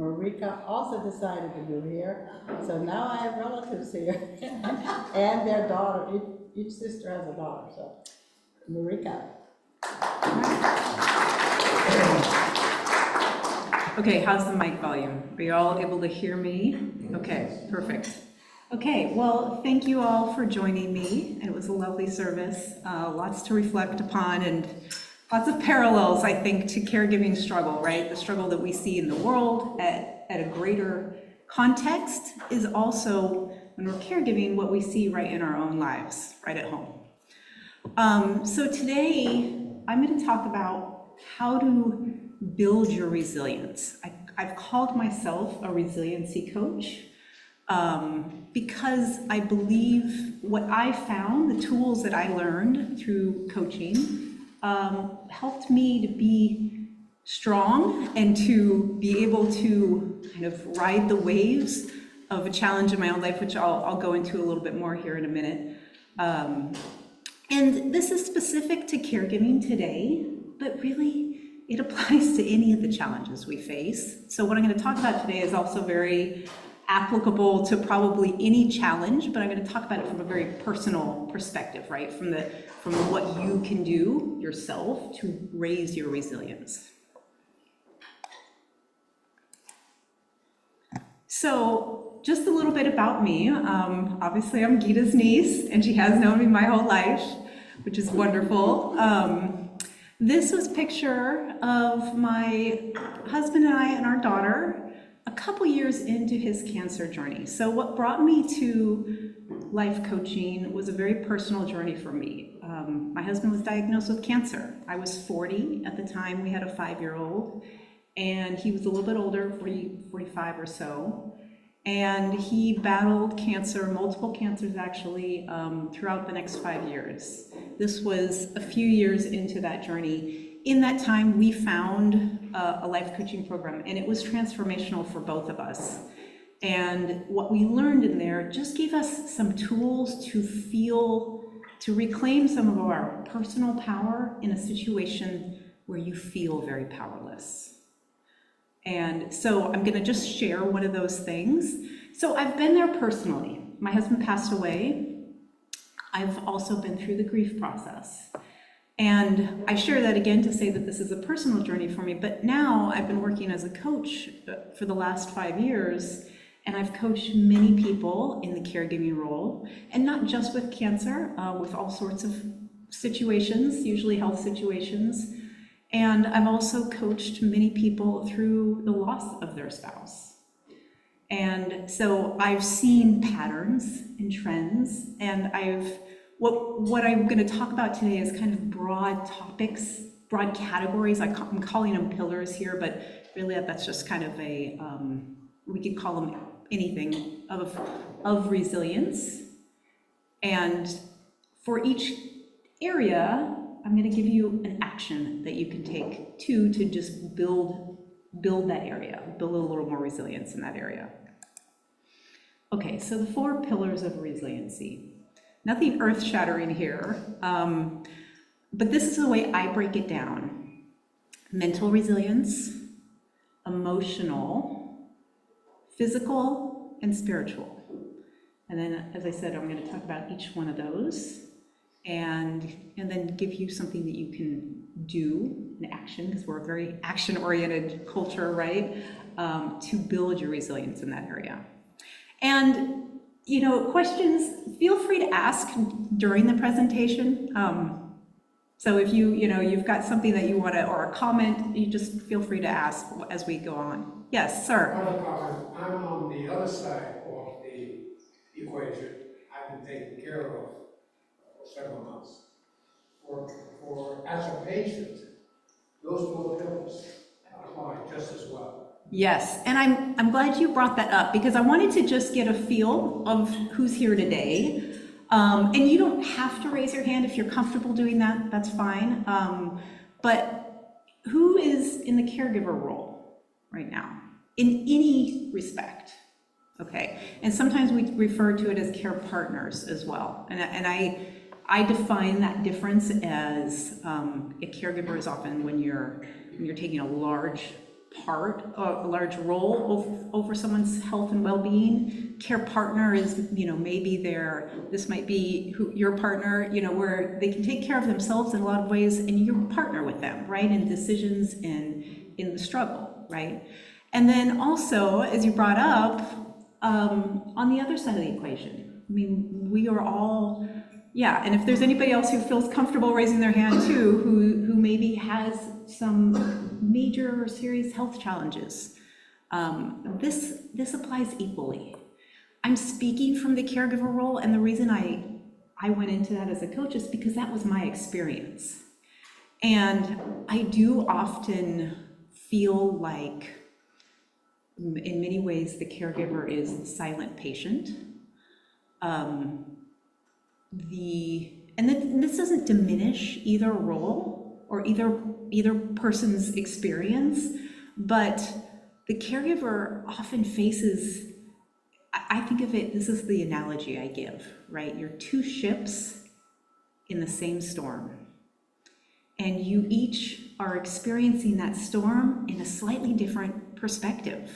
Marika also decided to move here, so now I have relatives here, and their daughter. Each sister has a daughter, so Marika. Okay, how's the mic volume? Are you all able to hear me? Okay, perfect. Okay, well, thank you all for joining me. It was a lovely service, lots to reflect upon, and lots of parallels, I think, to caregiving struggle, right? The struggle that we see in the world at a greater context is also, when we're caregiving, what we see right in our own lives, right at home. So today, I'm going to talk about how to build your resilience. I've called myself a resiliency coach because I believe what I found, the tools that I learned through coaching, helped me to be strong and to be able to kind of ride the waves of a challenge in my own life, which I'll go into a little bit more here in a minute. And this is specific to caregiving today, but really it applies to any of the challenges we face. So what I'm going to talk about today is also very applicable to probably any challenge, but I'm going to talk about it from a very personal perspective, right? From what you can do yourself to raise your resilience. So just a little bit about me. Obviously, I'm Gita's niece, and she has known me my whole life, which is wonderful. This was a picture of my husband and I and our daughter a couple years into his cancer journey. So what brought me to life coaching was a very personal journey for me. My husband was diagnosed with cancer. I was 40 at the time. We had a 5-year-old, and he was a little bit older, 45 or so. And he battled cancer, multiple cancers actually, throughout the next 5 years. This was a few years into that journey. In that time, we found a life coaching program, and it was transformational for both of us. And what we learned in there just gave us some tools to reclaim some of our personal power in a situation where you feel very powerless. And so I'm going to just share one of those things. So I've been there personally. My husband passed away. I've also been through the grief process. And I share that again to say that this is a personal journey for me, but now I've been working as a coach for the last 5 years, and I've coached many people in the caregiving role, and not just with cancer, with all sorts of situations, usually health situations. And I've also coached many people through the loss of their spouse. And so I've seen patterns and trends, and what I'm going to talk about today is kind of broad topics, broad categories. I'm calling them pillars here, but really that's just kind of we could call them anything of resilience. And for each area, I'm going to give you an action that you can take to just build that area, build a little more resilience in that area. Okay, so the 4 pillars of resiliency. Nothing earth-shattering here, but this is the way I break it down. Mental resilience, emotional, physical, and spiritual. And then, as I said, I'm going to talk about each one of those. And then give you something that you can do, an action, because we're a very action-oriented culture, right, to build your resilience in that area. And, questions, feel free to ask during the presentation. So if you've got something that you want to, or a comment, you just feel free to ask as we go on. Yes, sir. I have a comment. I'm on the other side of the equation. I've been taken care of for several months. For as a patient, those 4 pillars apply just as well. Yes, and I'm glad you brought that up, because I wanted to just get a feel of who's here today. And you don't have to raise your hand if you're comfortable doing that, that's fine. But who is in the caregiver role right now, in any respect? Okay, and sometimes we refer to it as care partners as well. And I define that difference as a caregiver is often when you're taking a large part, a large role over someone's health and well-being. Care partner is, maybe this might be your partner, where they can take care of themselves in a lot of ways, and you partner with them, right, in decisions and in the struggle, right? And then also, as you brought up, on the other side of the equation, I mean, we are all, and if there's anybody else who feels comfortable raising their hand too, who maybe has some major or serious health challenges, this applies equally. I'm speaking from the caregiver role, and the reason I went into that as a coach is because that was my experience. And I do often feel like, in many ways, the caregiver is the silent patient. This doesn't diminish either role or either person's experience, but the caregiver often faces, I think of it, this is the analogy I give, right? You're two ships in the same storm, and you each are experiencing that storm in a slightly different perspective.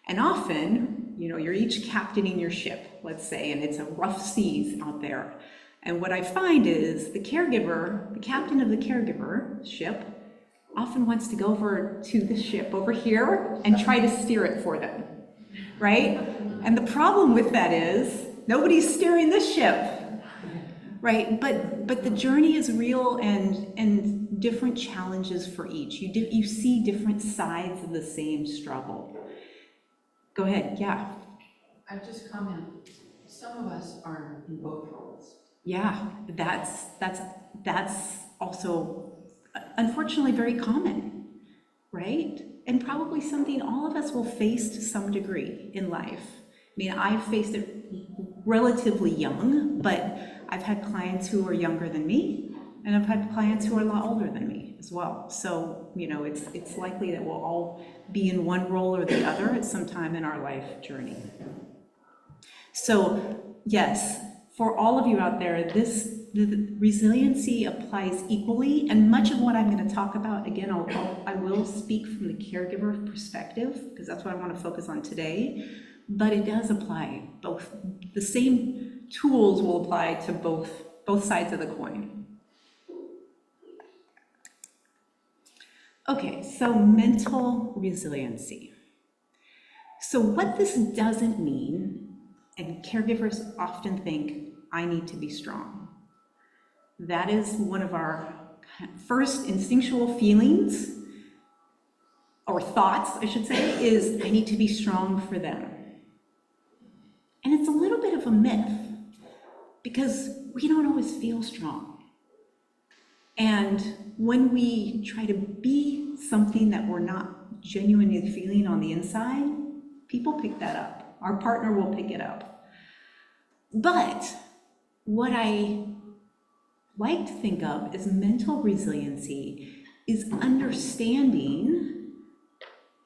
And often, you're each captaining your ship, let's say, and it's a rough seas out there. And what I find is the caregiver, the captain of the caregiver ship, often wants to go over to the ship over here and try to steer it for them, right? And the problem with that is nobody's steering this ship, right? But the journey is real, and different challenges for each. You see different sides of the same struggle. Go ahead, yeah. I just comment, some of us are in both roles. Yeah, that's also unfortunately very common, right? And probably something all of us will face to some degree in life. I mean, I've faced it relatively young, but I've had clients who are younger than me, and I've had clients who are a lot older than me as well. So, it's likely that we'll all be in one role or the other at some time in our life journey. So, yes, for all of you out there, the resiliency applies equally, and much of what I'm going to talk about, again, I will speak from the caregiver perspective, because that's what I want to focus on today, but it does apply both. The same tools will apply to both sides of the coin. Okay, so mental resiliency. So what this doesn't mean, and caregivers often think, I need to be strong. That is one of our first instinctual feelings, or thoughts, I should say, is I need to be strong for them. And it's a little bit of a myth, because we don't always feel strong. And when we try to be something that we're not genuinely feeling on the inside, people pick that up. Our partner will pick it up. But what I like to think of as mental resiliency is understanding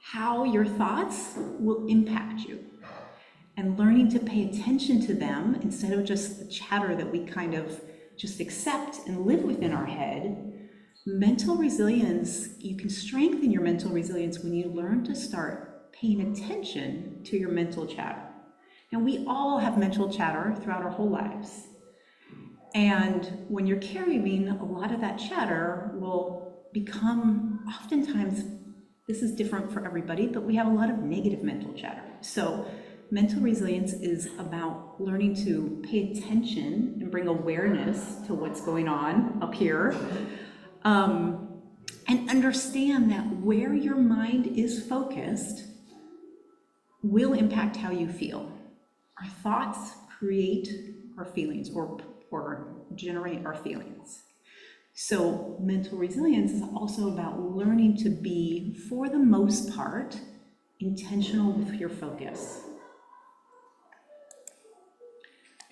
how your thoughts will impact you and learning to pay attention to them instead of just the chatter that we kind of just accept and live within our head. Mental resilience, you can strengthen your mental resilience when you learn to start paying attention to your mental chatter. And we all have mental chatter throughout our whole lives. And when you're caregiving, a lot of that chatter will become, oftentimes, this is different for everybody, but we have a lot of negative mental chatter. So mental resilience is about learning to pay attention and bring awareness to what's going on up here, and understand that where your mind is focused will impact how you feel. Our thoughts create our feelings or generate our feelings. So mental resilience is also about learning to be, for the most part, intentional with your focus.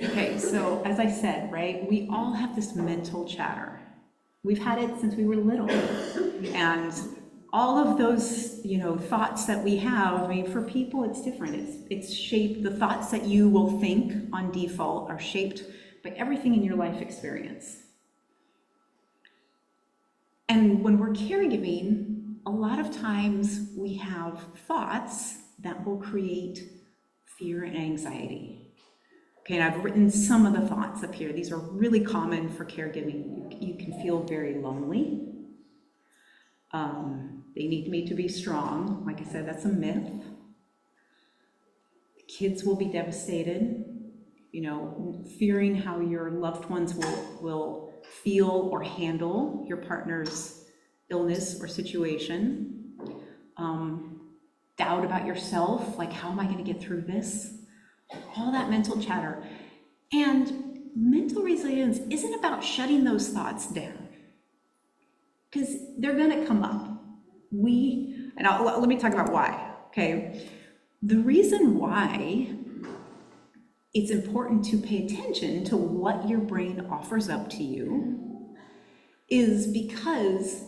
Okay, so as I said, right, we all have this mental chatter. We've had it since we were little. And all of those, thoughts that we have, I mean, for people it's different. It's shaped, the thoughts that you will think on default are shaped by everything in your life experience. And when we're caregiving, a lot of times we have thoughts that will create fear and anxiety. Okay, and I've written some of the thoughts up here. These are really common for caregiving. You can feel very lonely. They need me to be strong. Like I said, that's a myth. Kids will be devastated. You know, fearing how your loved ones will feel or handle your partner's illness or situation. Doubt about yourself, like how am I going to get through this? All that mental chatter. And mental resilience isn't about shutting those thoughts down, because they're going to come up. Let me talk about why, okay? The reason why it's important to pay attention to what your brain offers up to you is because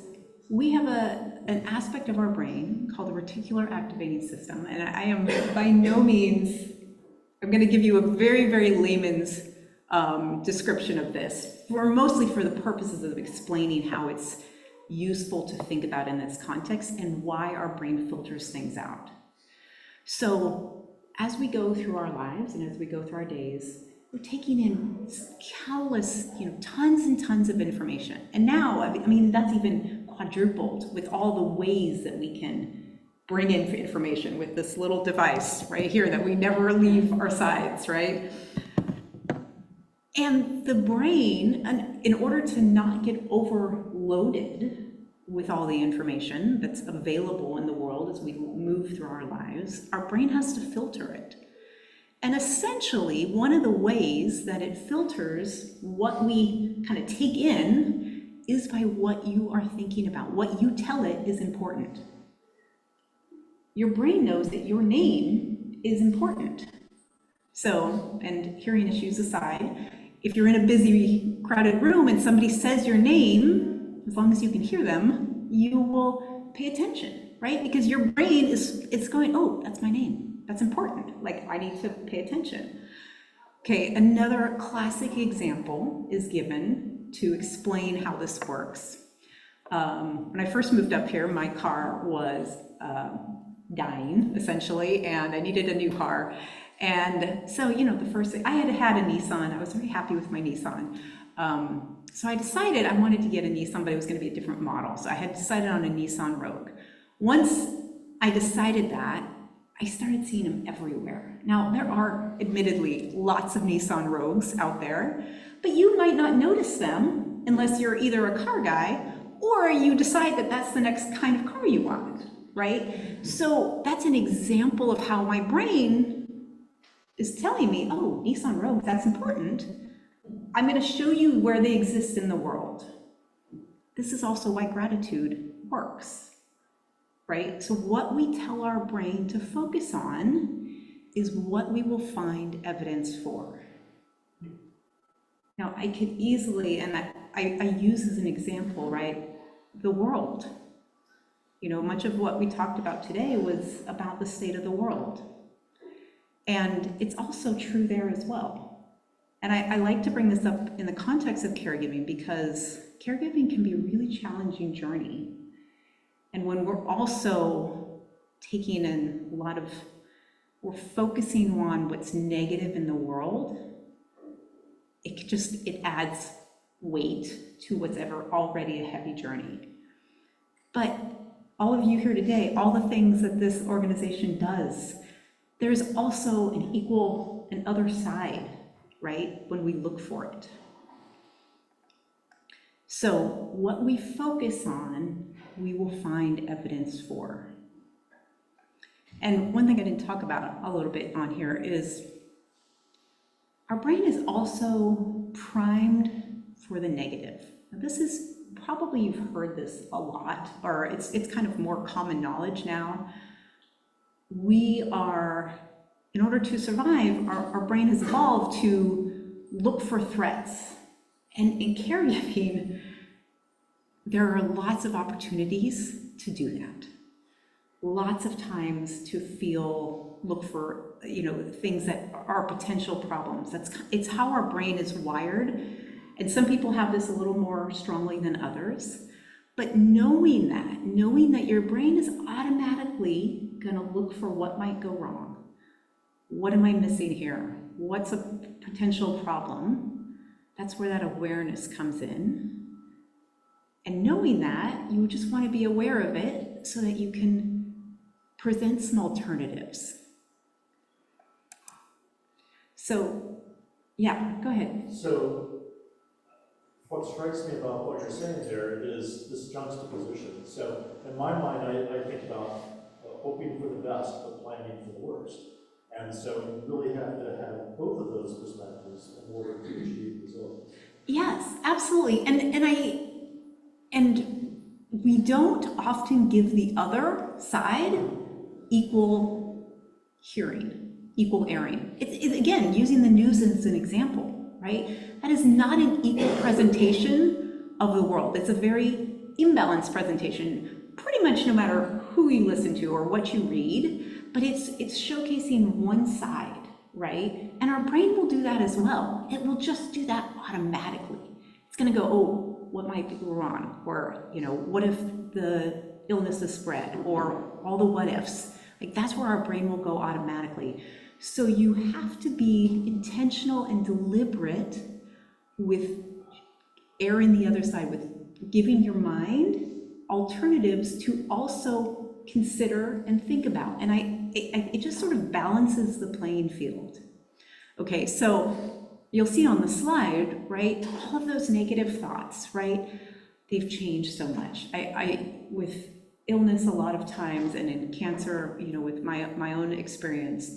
we have an aspect of our brain called the reticular activating system, and I am by no means, I'm going to give you a very, very layman's description of this, mostly for the purposes of explaining how it's useful to think about in this context and why our brain filters things out. So as we go through our lives and as we go through our days, we're taking in countless, tons and tons of information. And now, I mean, that's even quadrupled with all the ways that we can bring in information with this little device right here that we never leave our sides, right? And the brain, in order to not get overloaded with all the information that's available in the world as we move through our lives, our brain has to filter it. And essentially, one of the ways that it filters what we kind of take in is by what you are thinking about. What you tell it is important. Your brain knows that your name is important. So, and hearing issues aside, if you're in a busy, crowded room and somebody says your name, as long as you can hear them, you will pay attention, right? Because your brain it's going, oh, that's my name. That's important. Like, I need to pay attention. Okay, another classic example is given to explain how this works. When I first moved up here, my car was dying, essentially, and I needed a new car. And so, the first thing, I had a Nissan. I was very happy with my Nissan. So I decided I wanted to get a Nissan, but it was going to be a different model. So I had decided on a Nissan Rogue. Once I decided that, I started seeing them everywhere. Now, there are admittedly lots of Nissan Rogues out there, but you might not notice them unless you're either a car guy or you decide that that's the next kind of car you want, right? So that's an example of how my brain is telling me, oh, Nissan Rogue, that's important. I'm going to show you where they exist in the world. This is also why gratitude works, right? So what we tell our brain to focus on is what we will find evidence for. Now, I could easily, and I use as an example, right, the world. Much of what we talked about today was about the state of the world. And it's also true there as well. And I like to bring this up in the context of caregiving because caregiving can be a really challenging journey. And when we're also taking in we're focusing on what's negative in the world, it adds weight to what's already a heavy journey. But all of you here today, all the things that this organization does, there's also an other side, right, when we look for it. So what we focus on, we will find evidence for. And one thing I didn't talk about a little bit on here is our brain is also primed for the negative. Now this is probably, you've heard this a lot, or it's kind of more common knowledge now. We are, in order to survive, our brain has evolved to look for threats. And in caregiving, there are lots of opportunities to do that. Lots of times to look for, things that are potential problems. It's how our brain is wired. And some people have this a little more strongly than others. But knowing that your brain is automatically gonna look for what might go wrong. What am I missing here? What's a potential problem? That's where that awareness comes in. And knowing that, you just want to be aware of it so that you can present some alternatives. So, yeah, go ahead. So, what strikes me about what you're saying there is this juxtaposition. So, in my mind, I think about hoping for the best, but planning for the worst. And so you really have to have both of those perspectives in order to achieve results. Yes, absolutely. And we don't often give the other side equal hearing, equal airing. It's again, using the news as an example, right? That is not an equal presentation of the world. It's a very imbalanced presentation, pretty much no matter who you listen to or what you read. But it's showcasing one side, right? And our brain will do that as well. It will just do that automatically. It's gonna go, oh, what might be wrong? Or, what if the illness is spread? Or all the what ifs. Like that's where our brain will go automatically. So you have to be intentional and deliberate with airing the other side, with giving your mind alternatives to also consider and think about. And it just sort of balances the playing field. Okay, so you'll see on the slide, right, all of those negative thoughts, right, they've changed so much. I with illness a lot of times, and in cancer, with my own experience,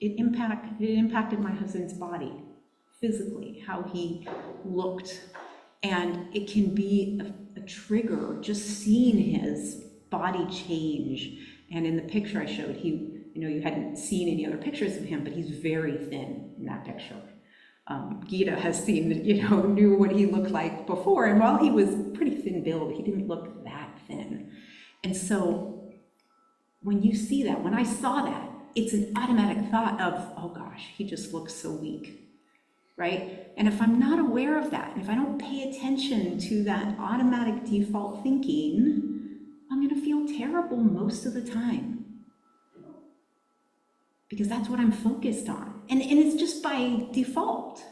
it impacted my husband's body physically, how he looked, and it can be a trigger just seeing his body change. And in the picture I showed, you hadn't seen any other pictures of him, but he's very thin in that picture. Gita has seen, knew what he looked like before, and while he was pretty thin build, he didn't look that thin. And so when you see that, when I saw that, it's an automatic thought of, oh gosh, he just looks so weak, right? And if I'm not aware of that, and if I don't pay attention to that automatic default thinking, I'm gonna feel terrible most of the time. Because that's what I'm focused on. And it's just by default.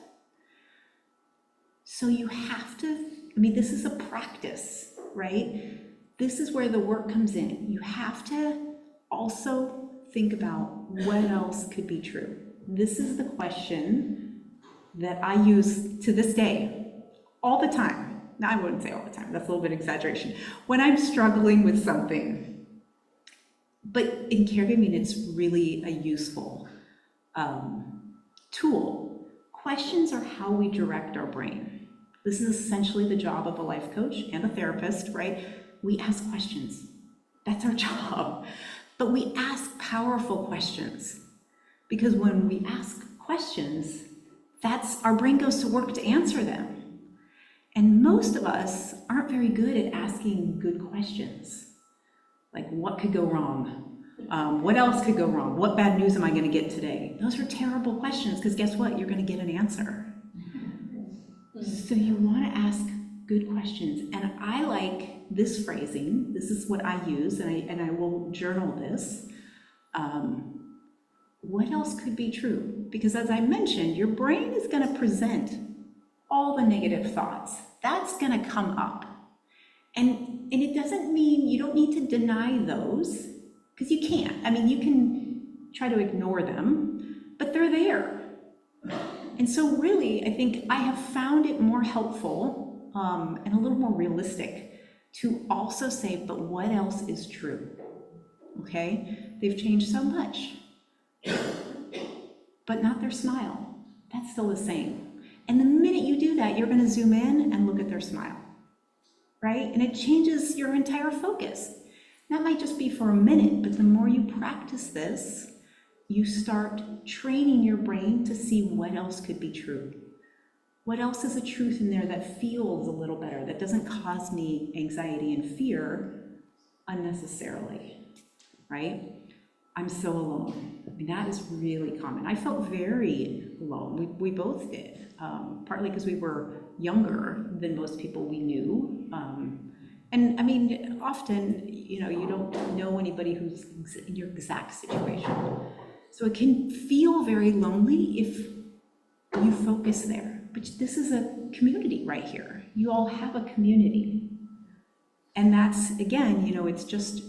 So you have to, this is a practice, right? This is where the work comes in. You have to also think about what else could be true. This is the question that I use to this day, all the time. Now, I wouldn't say all the time, that's a little bit of exaggeration. When I'm struggling with something, but in caregiving, it's really a useful tool. Questions are how we direct our brain. This is essentially the job of a life coach and a therapist, right? We ask questions. That's our job. But we ask powerful questions, because when we ask questions, our brain goes to work to answer them. And most of us aren't very good at asking good questions. Like, what could go wrong? What else could go wrong? What bad news am I gonna get today? Those are terrible questions, because guess what? You're gonna get an answer. So you wanna ask good questions. And I like this phrasing. This is what I use, and I will journal this. What else could be true? Because as I mentioned, your brain is gonna present all the negative thoughts. That's gonna come up. And it doesn't mean you don't need to deny those, because you can't. You can try to ignore them, but they're there. And so really, I think I have found it more helpful and a little more realistic to also say, but what else is true? Okay? They've changed so much, but not their smile. That's still the same. And the minute you do that, you're gonna zoom in and look at their smile, right? And it changes your entire focus. That might just be for a minute, but the more you practice this, you start training your brain to see what else could be true. What else is a truth in there that feels a little better, that doesn't cause me anxiety and fear unnecessarily, right? I'm so alone. That is really common. I felt very alone. We both did, partly because we were younger than most people we knew. And I mean, often, you know, you don't know anybody who's in your exact situation. So it can feel very lonely if you focus there. But this is a community right here. You all have a community. And that's, again, you know, it's just,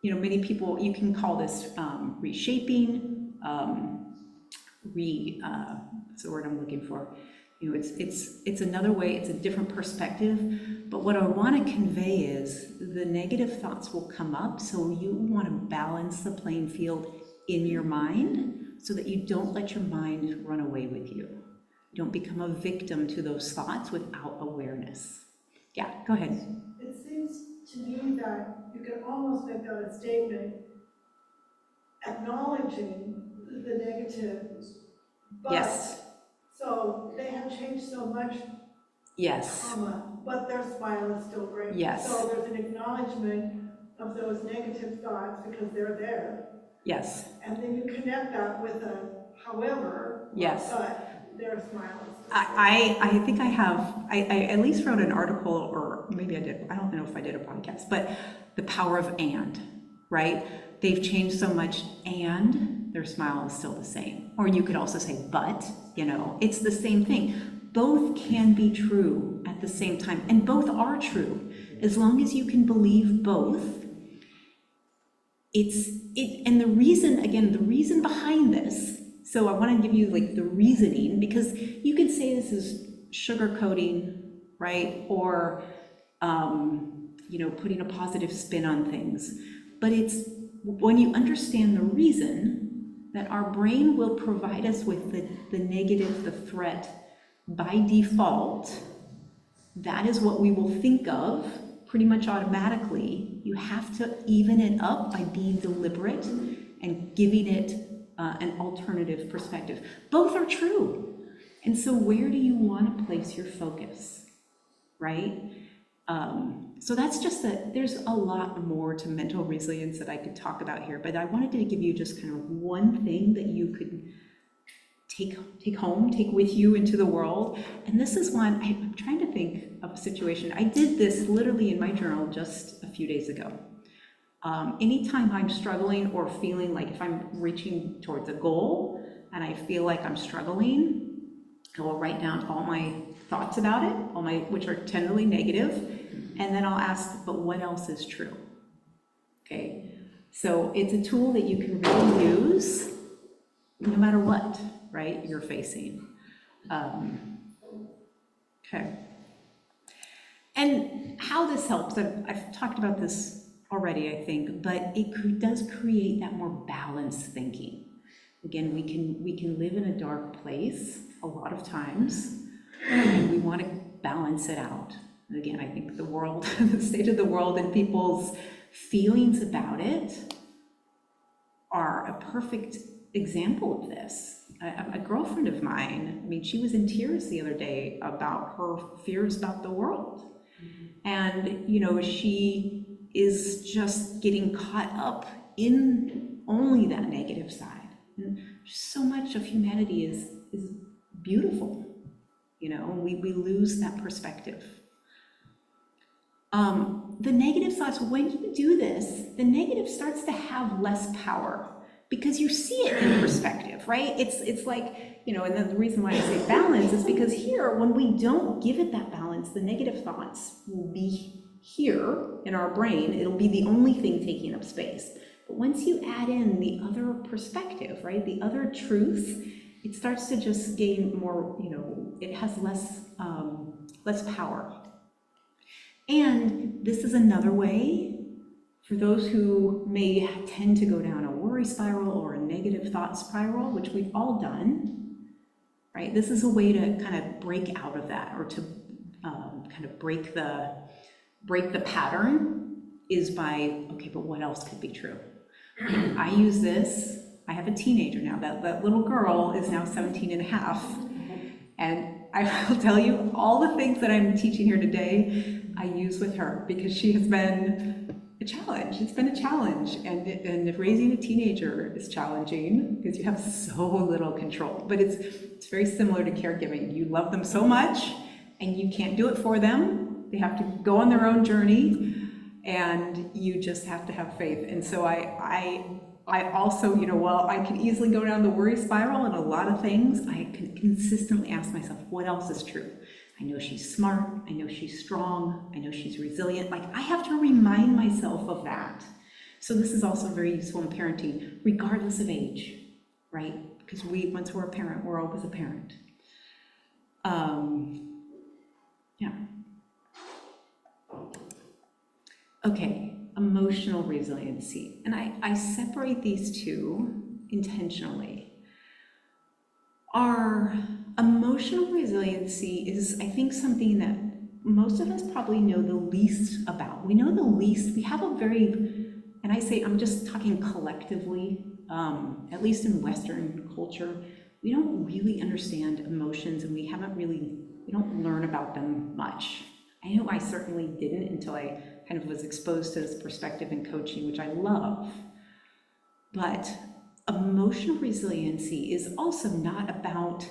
you know, many people, you can call this reshaping, what's the word I'm looking for? You know, it's another way, it's a different perspective. But what I want to convey is the negative thoughts will come up, so you want to balance the playing field in your mind so that you don't let your mind run away with you. You don't become a victim to those thoughts without awareness. Yeah, go ahead. It seems to me that you can almost make that a statement acknowledging the negatives, but Yes. so they have changed so much, Yes. but their smile is still great. Yes. So there's an acknowledgement of those negative thoughts because they're there. Yes. And then you connect that with a however, Yes. but their smile is still I think I at least wrote an article, or maybe I did, I don't know if I did a podcast, but the power of and, right? They've changed so much and their smile is still the same. Or you could also say, but, you know, it's the same thing. Both can be true at the same time, and both are true. As long as you can believe both, and the reason, again, the reason behind this, so I want to give you like the reasoning, because you can say this is sugarcoating, right? Or, you know, putting a positive spin on things. But it's when you understand the reason that our brain will provide us with the negative, the threat by default, that is what we will think of pretty much automatically. You have to even it up by being deliberate and giving it an alternative perspective. Both are true. And so where do you want to place your focus, right? So that's just there's a lot more to mental resilience that I could talk about here, but I wanted to give you just kind of one thing that you could take home, take with you into the world. And this is one, I'm trying to think of a situation. I did this literally in my journal just a few days ago. Anytime I'm struggling or feeling like if I'm reaching towards a goal and I feel like I'm struggling, I will write down all my thoughts about it, which are generally negative, and then I'll ask, but what else is true? Okay, so it's a tool that you can really use no matter what, right, you're facing. Okay. And how this helps, I've talked about this already, I think, but it does create that more balanced thinking. Again, we can live in a dark place a lot of times, and we want to balance it out. And again, I think the world, the state of the world and people's feelings about it are a perfect example of this. A girlfriend of mine, I mean, she was in tears the other day about her fears about the world. And, you know, she is just getting caught up in only that negative side. And so much of humanity is beautiful, you know, and we lose that perspective. The negative thoughts, when you do this, the negative starts to have less power because you see it in perspective, right? It's like, you know, and then the reason why I say balance is because here, when we don't give it that balance, the negative thoughts will be here in our brain. It'll be the only thing taking up space. But once you add in the other perspective, right, the other truth, it starts to just gain more, you know, it has less power. And this is another way for those who may tend to go down a worry spiral or a negative thought spiral, which we've all done, right? This is a way to kind of break out of that, or to kind of break the pattern, is by, okay, but what else could be true? I use this, I have a teenager now, that little girl is now 17 and a half, and I will tell you, all the things that I'm teaching here today, I use with her, because she has been a challenge. It's been a challenge, and raising a teenager is challenging because you have so little control. But it's very similar to caregiving. You love them so much, and you can't do it for them. They have to go on their own journey, and you just have to have faith. And so I also, while I can easily go down the worry spiral and a lot of things, I can consistently ask myself, what else is true? I know she's smart, I know she's strong, I know she's resilient. Like, I have to remind myself of that. So this is also very useful in parenting, regardless of age, right? Because once we're a parent, we're always a parent. Yeah. Okay, emotional resiliency. And I separate these two intentionally. Our emotional resiliency is, I think, something that most of us probably know the least about. We know the least, we have a very, and I say, I'm just talking collectively, at least in Western culture, we don't really understand emotions, and we don't learn about them much. I know I certainly didn't until I kind of was exposed to this perspective in coaching, which I love. But emotional resiliency is also not about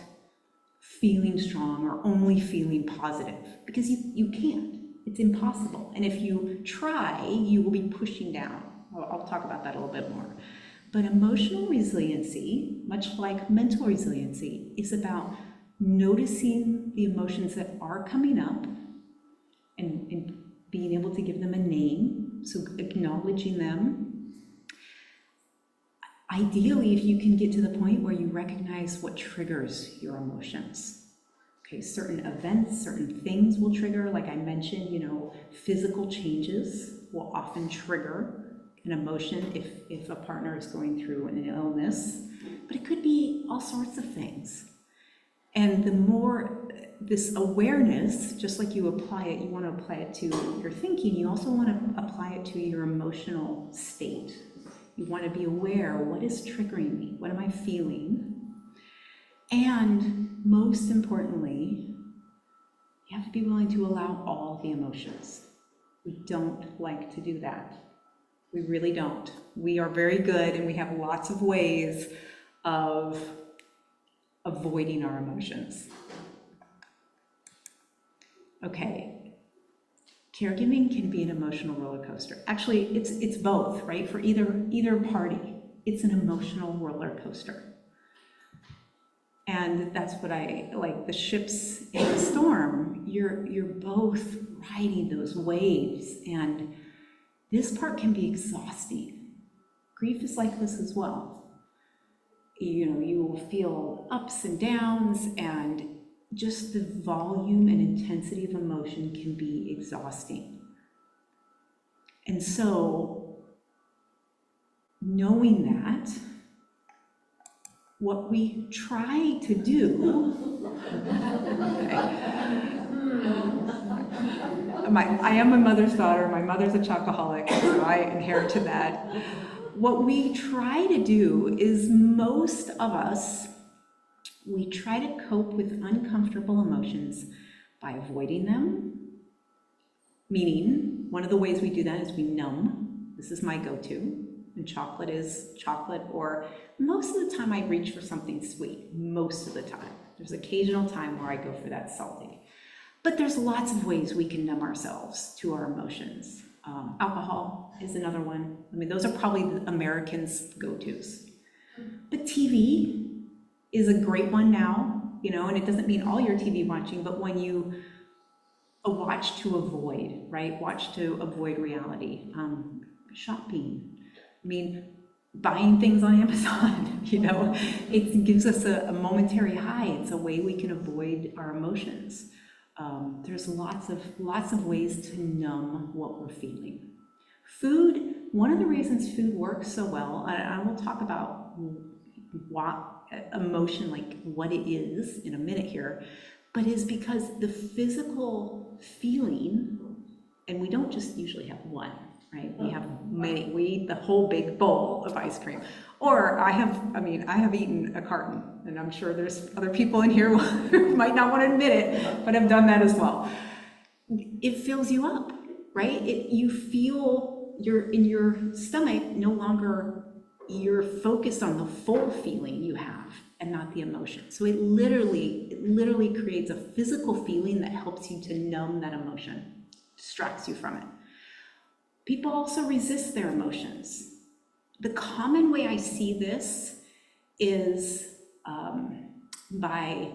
feeling strong or only feeling positive, because you can't. It's impossible. And if you try, you will be pushing down. I'll talk about that a little bit more. But emotional resiliency, much like mental resiliency, is about noticing the emotions that are coming up and being able to give them a name, so acknowledging them. Ideally, if you can get to the point where you recognize what triggers your emotions. Okay, certain events, certain things will trigger, like I mentioned, physical changes will often trigger an emotion if a partner is going through an illness, but it could be all sorts of things. And the more this awareness, just like you apply it, you want to apply it to your thinking, you also want to apply it to your emotional state. You want to be aware, what is triggering me? What am I feeling? And most importantly, you have to be willing to allow all the emotions. We don't like to do that. We really don't. We are very good, and we have lots of ways of avoiding our emotions. Okay, caregiving can be an emotional roller coaster. Actually, it's both, right? For either party, it's an emotional roller coaster. And that's what I like, the ships in the storm, you're both riding those waves, and this part can be exhausting. Grief is like this as well. You will feel ups and downs, and just the volume and intensity of emotion can be exhausting. And so, knowing that, what we try to do, I am my mother's daughter, my mother's a chocoholic, so I inherited that. What we try to do is, most of us, we try to cope with uncomfortable emotions by avoiding them. Meaning, one of the ways we do that is we numb. This is my go-to. And chocolate is chocolate, or most of the time I reach for something sweet, most of the time. There's occasional time where I go for that salty. But there's lots of ways we can numb ourselves to our emotions. Alcohol is another one. I mean, those are probably the Americans' go-tos. But TV is a great one now, and it doesn't mean all your TV watching, but when you watch to avoid, right? Watch to avoid reality. Shopping. I mean, buying things on Amazon, it gives us a momentary high. It's a way we can avoid our emotions. There's lots of ways to numb what we're feeling. Food, one of the reasons food works so well, I will talk about what emotion, like what it is in a minute here, but is because the physical feeling, and we don't just usually have one, right? We have many. We eat the whole big bowl of ice cream. Or I have eaten a carton, and I'm sure there's other people in here who might not want to admit it, but I've done that as well. It fills you up, right? You feel in your stomach no longer, you're focused on the full feeling you have and not the emotion. So it literally creates a physical feeling that helps you to numb that emotion. distracts you from it. People also resist their emotions. The common way I see this is by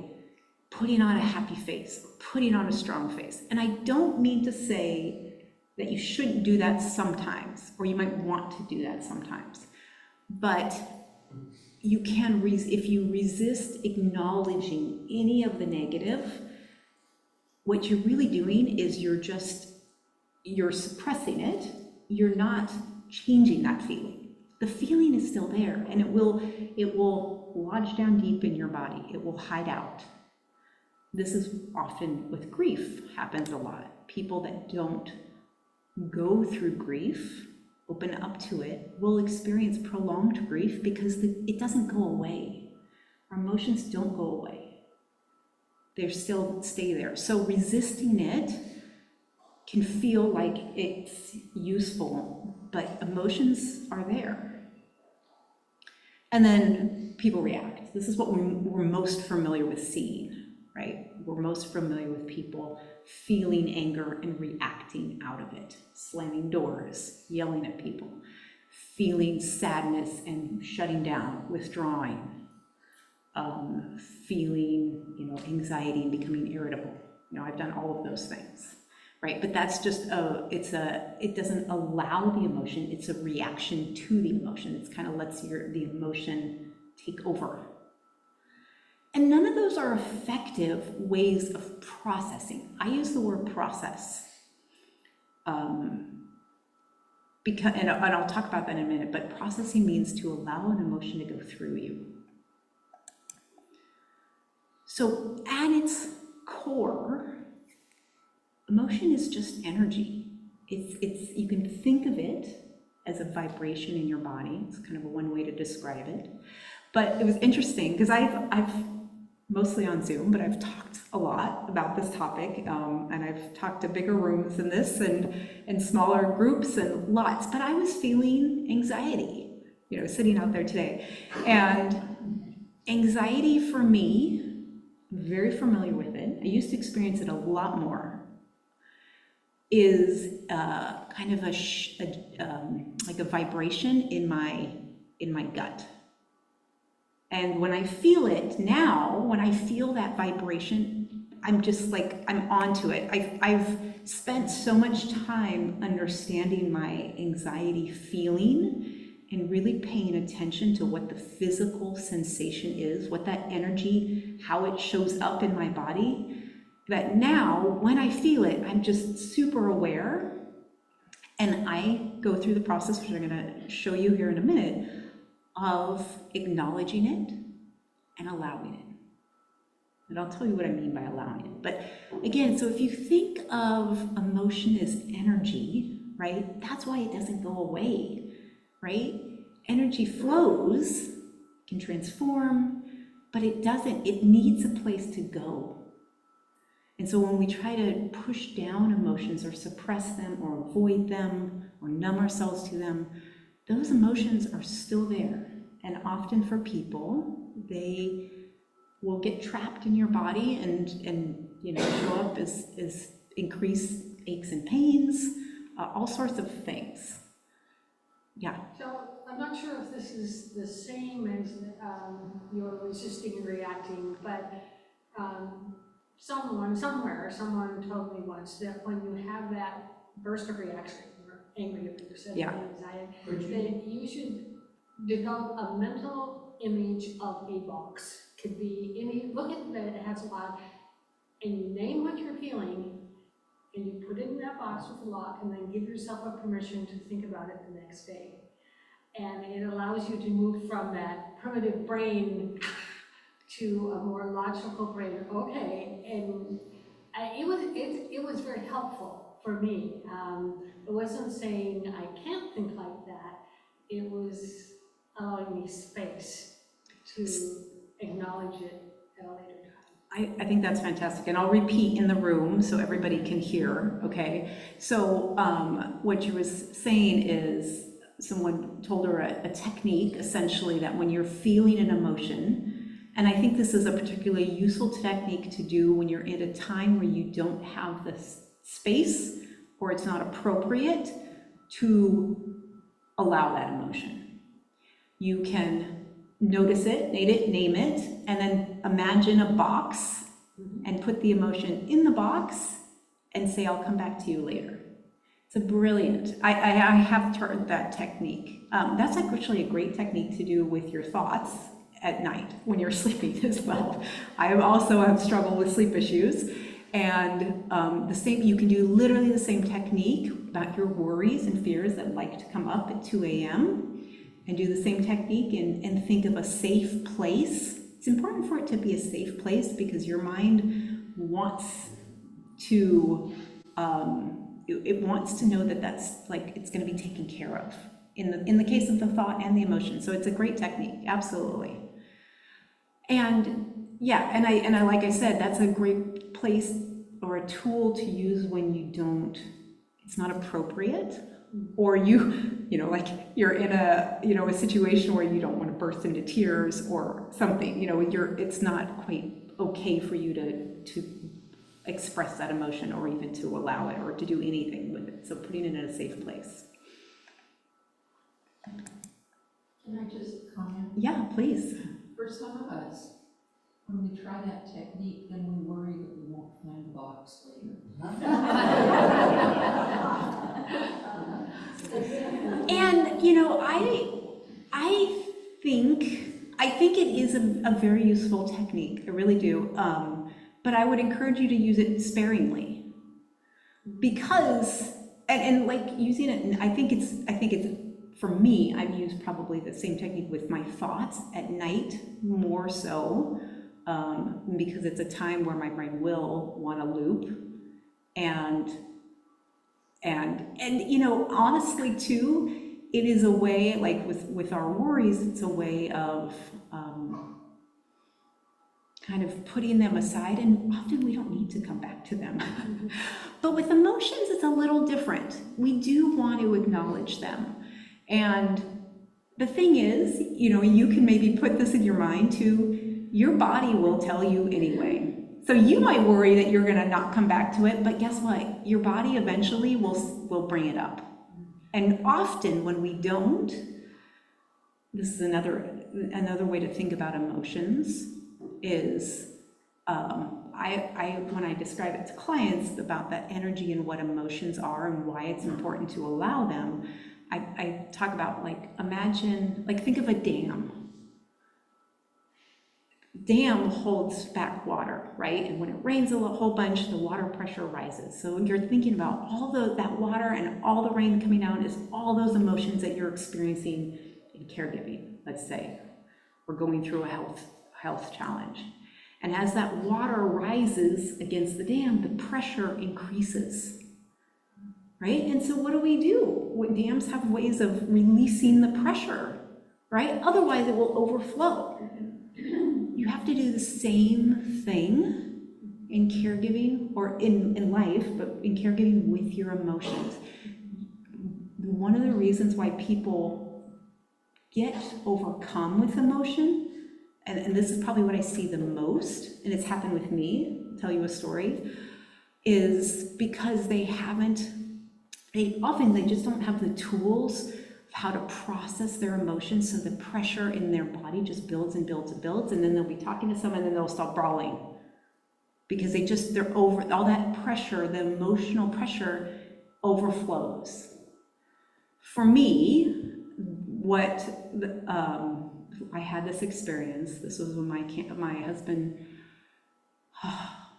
putting on a happy face, putting on a strong face. And I don't mean to say that you shouldn't do that sometimes, or you might want to do that sometimes. But you can, if you resist acknowledging any of the negative, what you're really doing is you're suppressing it. You're not changing that feeling. The feeling is still there, and it will lodge down deep in your body. It will hide out. This is often with grief, happens a lot. People that don't go through grief, open up to it, will experience prolonged grief because it doesn't go away. Our emotions don't go away. They still stay there. So resisting it can feel like it's useful, but emotions are there. And then people react. This is what we're most familiar with seeing, right? We're most familiar with people feeling anger and reacting out of it, slamming doors, yelling at people, feeling sadness and shutting down, withdrawing, feeling, anxiety and becoming irritable. I've done all of those things, right? But that's just it doesn't allow the emotion, it's a reaction to the emotion. It's kind of lets the emotion take over. And none of those are effective ways of processing. I use the word process. Because, and I'll talk about that in a minute, but processing means to allow an emotion to go through you. So at its core, emotion is just energy. It's you can think of it as a vibration in your body. It's kind of one way to describe it. But it was interesting because I've mostly on Zoom, but I've talked a lot about this topic, and I've talked to bigger rooms than this and smaller groups and lots, but I was feeling anxiety, sitting out there today. And anxiety for me, I'm very familiar with it. I used to experience it a lot more, is kind of like a vibration in my gut. And when I feel it now, when I feel that vibration, I'm just like, I'm onto it. I've spent so much time understanding my anxiety feeling and really paying attention to what the physical sensation is, what that energy, how it shows up in my body, that now when I feel it, I'm just super aware. And I go through the process, which I'm gonna show you here in a minute, of acknowledging it and allowing it. And I'll tell you what I mean by allowing it. But again, so if you think of emotion as energy, right, that's why it doesn't go away, right? Energy flows, can transform, but it doesn't, it needs a place to go. And so when we try to push down emotions or suppress them or avoid them or numb ourselves to them, those emotions are still there. And often for people, they will get trapped in your body and show up as increased aches and pains, all sorts of things. Yeah. So I'm not sure if this is the same as you're resisting and reacting, but someone told me once that when you have that burst of reaction, you're angry at yourself, Yeah. anxiety, that you should develop a mental image of a box. Could be any, look at that, it has a lock, and you name what you're feeling, and you put it in that box with a lock, and then give yourself a permission to think about it the next day. And it allows you to move from that primitive brain to a more logical brain. Okay, and it was very helpful for me. It wasn't saying I can't think like that. It was allowing me space to acknowledge it at a later time. I think that's fantastic, and I'll repeat in the room so everybody can hear, okay? So what you was saying is someone told her a technique, essentially, that when you're feeling an emotion, and I think this is a particularly useful technique to do when you're in a time where you don't have the space or it's not appropriate to allow that emotion. You can notice it, name it, and then imagine a box and put the emotion in the box and say, I'll come back to you later. It's a brilliant, I have heard that technique. That's actually a great technique to do with your thoughts at night when you're sleeping as well. I also have struggled with sleep issues, and you can do literally the same technique about your worries and fears that like to come up at 2 a.m. and do the same technique and think of a safe place. It's important for it to be a safe place because your mind wants to, it wants to know that that's like, it's going to be taken care of in the case of the thought and the emotion. So it's a great technique, absolutely. And yeah, and I like I said, that's a great place or a tool to use when you don't, it's not appropriate, or like you're in a situation where you don't want to burst into tears or something, it's not quite okay for you to express that emotion or even to allow it or to do anything with it. So putting it in a safe place. Can I just comment? Yeah, please. For some of us, when we try that technique, then we worry that we won't find the box later. And I think it is a very useful technique. I really do. But I would encourage you to use it sparingly, because and like using it. And I think it's for me. I've used probably the same technique with my thoughts at night more so, because it's a time where my brain will want to loop, and honestly too, it is a way, like with our worries, it's a way of kind of putting them aside, and often we don't need to come back to them. But with emotions, it's a little different. We do want to acknowledge them. And the thing is, you can maybe put this in your mind too, your body will tell you anyway. So you might worry that you're gonna not come back to it, but guess what? Your body eventually will bring it up. And often when we don't, this is another way to think about emotions is, when I describe it to clients about that energy and what emotions are and why it's important to allow them, I talk about think of a dam. Dam holds back water, right? And when it rains a whole bunch, the water pressure rises. So when you're thinking about all that water and all the rain coming down is all those emotions that you're experiencing in caregiving, let's say, or going through a health challenge. And as that water rises against the dam, the pressure increases, right? And so what do? Dams have ways of releasing the pressure, right? Otherwise it will overflow. You have to do the same thing in caregiving or in life, but in caregiving with your emotions. One of the reasons why people get overcome with emotion, and this is probably what I see the most, and it's happened with me, I'll tell you a story, is because they just don't have the tools of how to process their emotions, so the pressure in their body just builds and builds and builds, and then they'll be talking to someone and then they'll stop brawling. Because they're over, all that pressure, the emotional pressure overflows. For me, I had this experience. This was when my husband,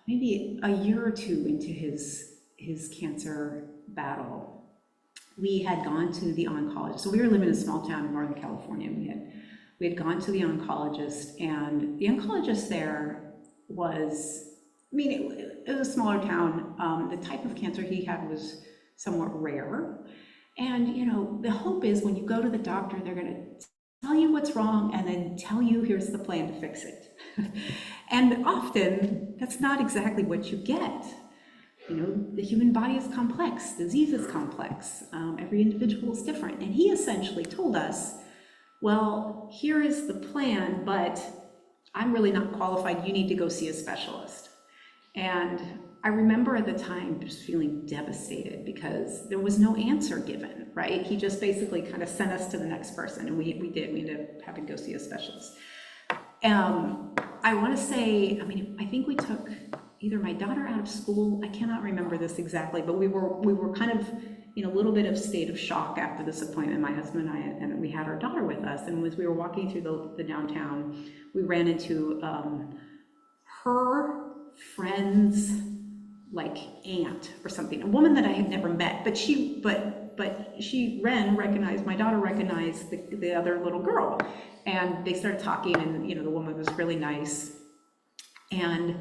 maybe a year or two into his cancer battle, we had gone to the oncologist. So we were living in a small town in Northern California. We had gone to the oncologist, and the oncologist there was, it was a smaller town. The type of cancer he had was somewhat rare. And the hope is when you go to the doctor, they're gonna tell you what's wrong and then tell you here's the plan to fix it. And often that's not exactly what you get. The human body is complex, disease is complex, every individual is different. And he essentially told us, well, here is the plan, but I'm really not qualified, you need to go see a specialist. And I remember at the time just feeling devastated because there was no answer given, right? He just basically kind of sent us to the next person, and we ended up having to go see a specialist. I want to say, I mean, I think we took either my daughter out of school, I cannot remember this exactly, but we were kind of in a little bit of state of shock after this appointment, my husband and I, and we had our daughter with us, and as we were walking through the downtown, we ran into her friend's like aunt or something, a woman that I had never met, but my daughter recognized the other little girl, and they started talking, and the woman was really nice, and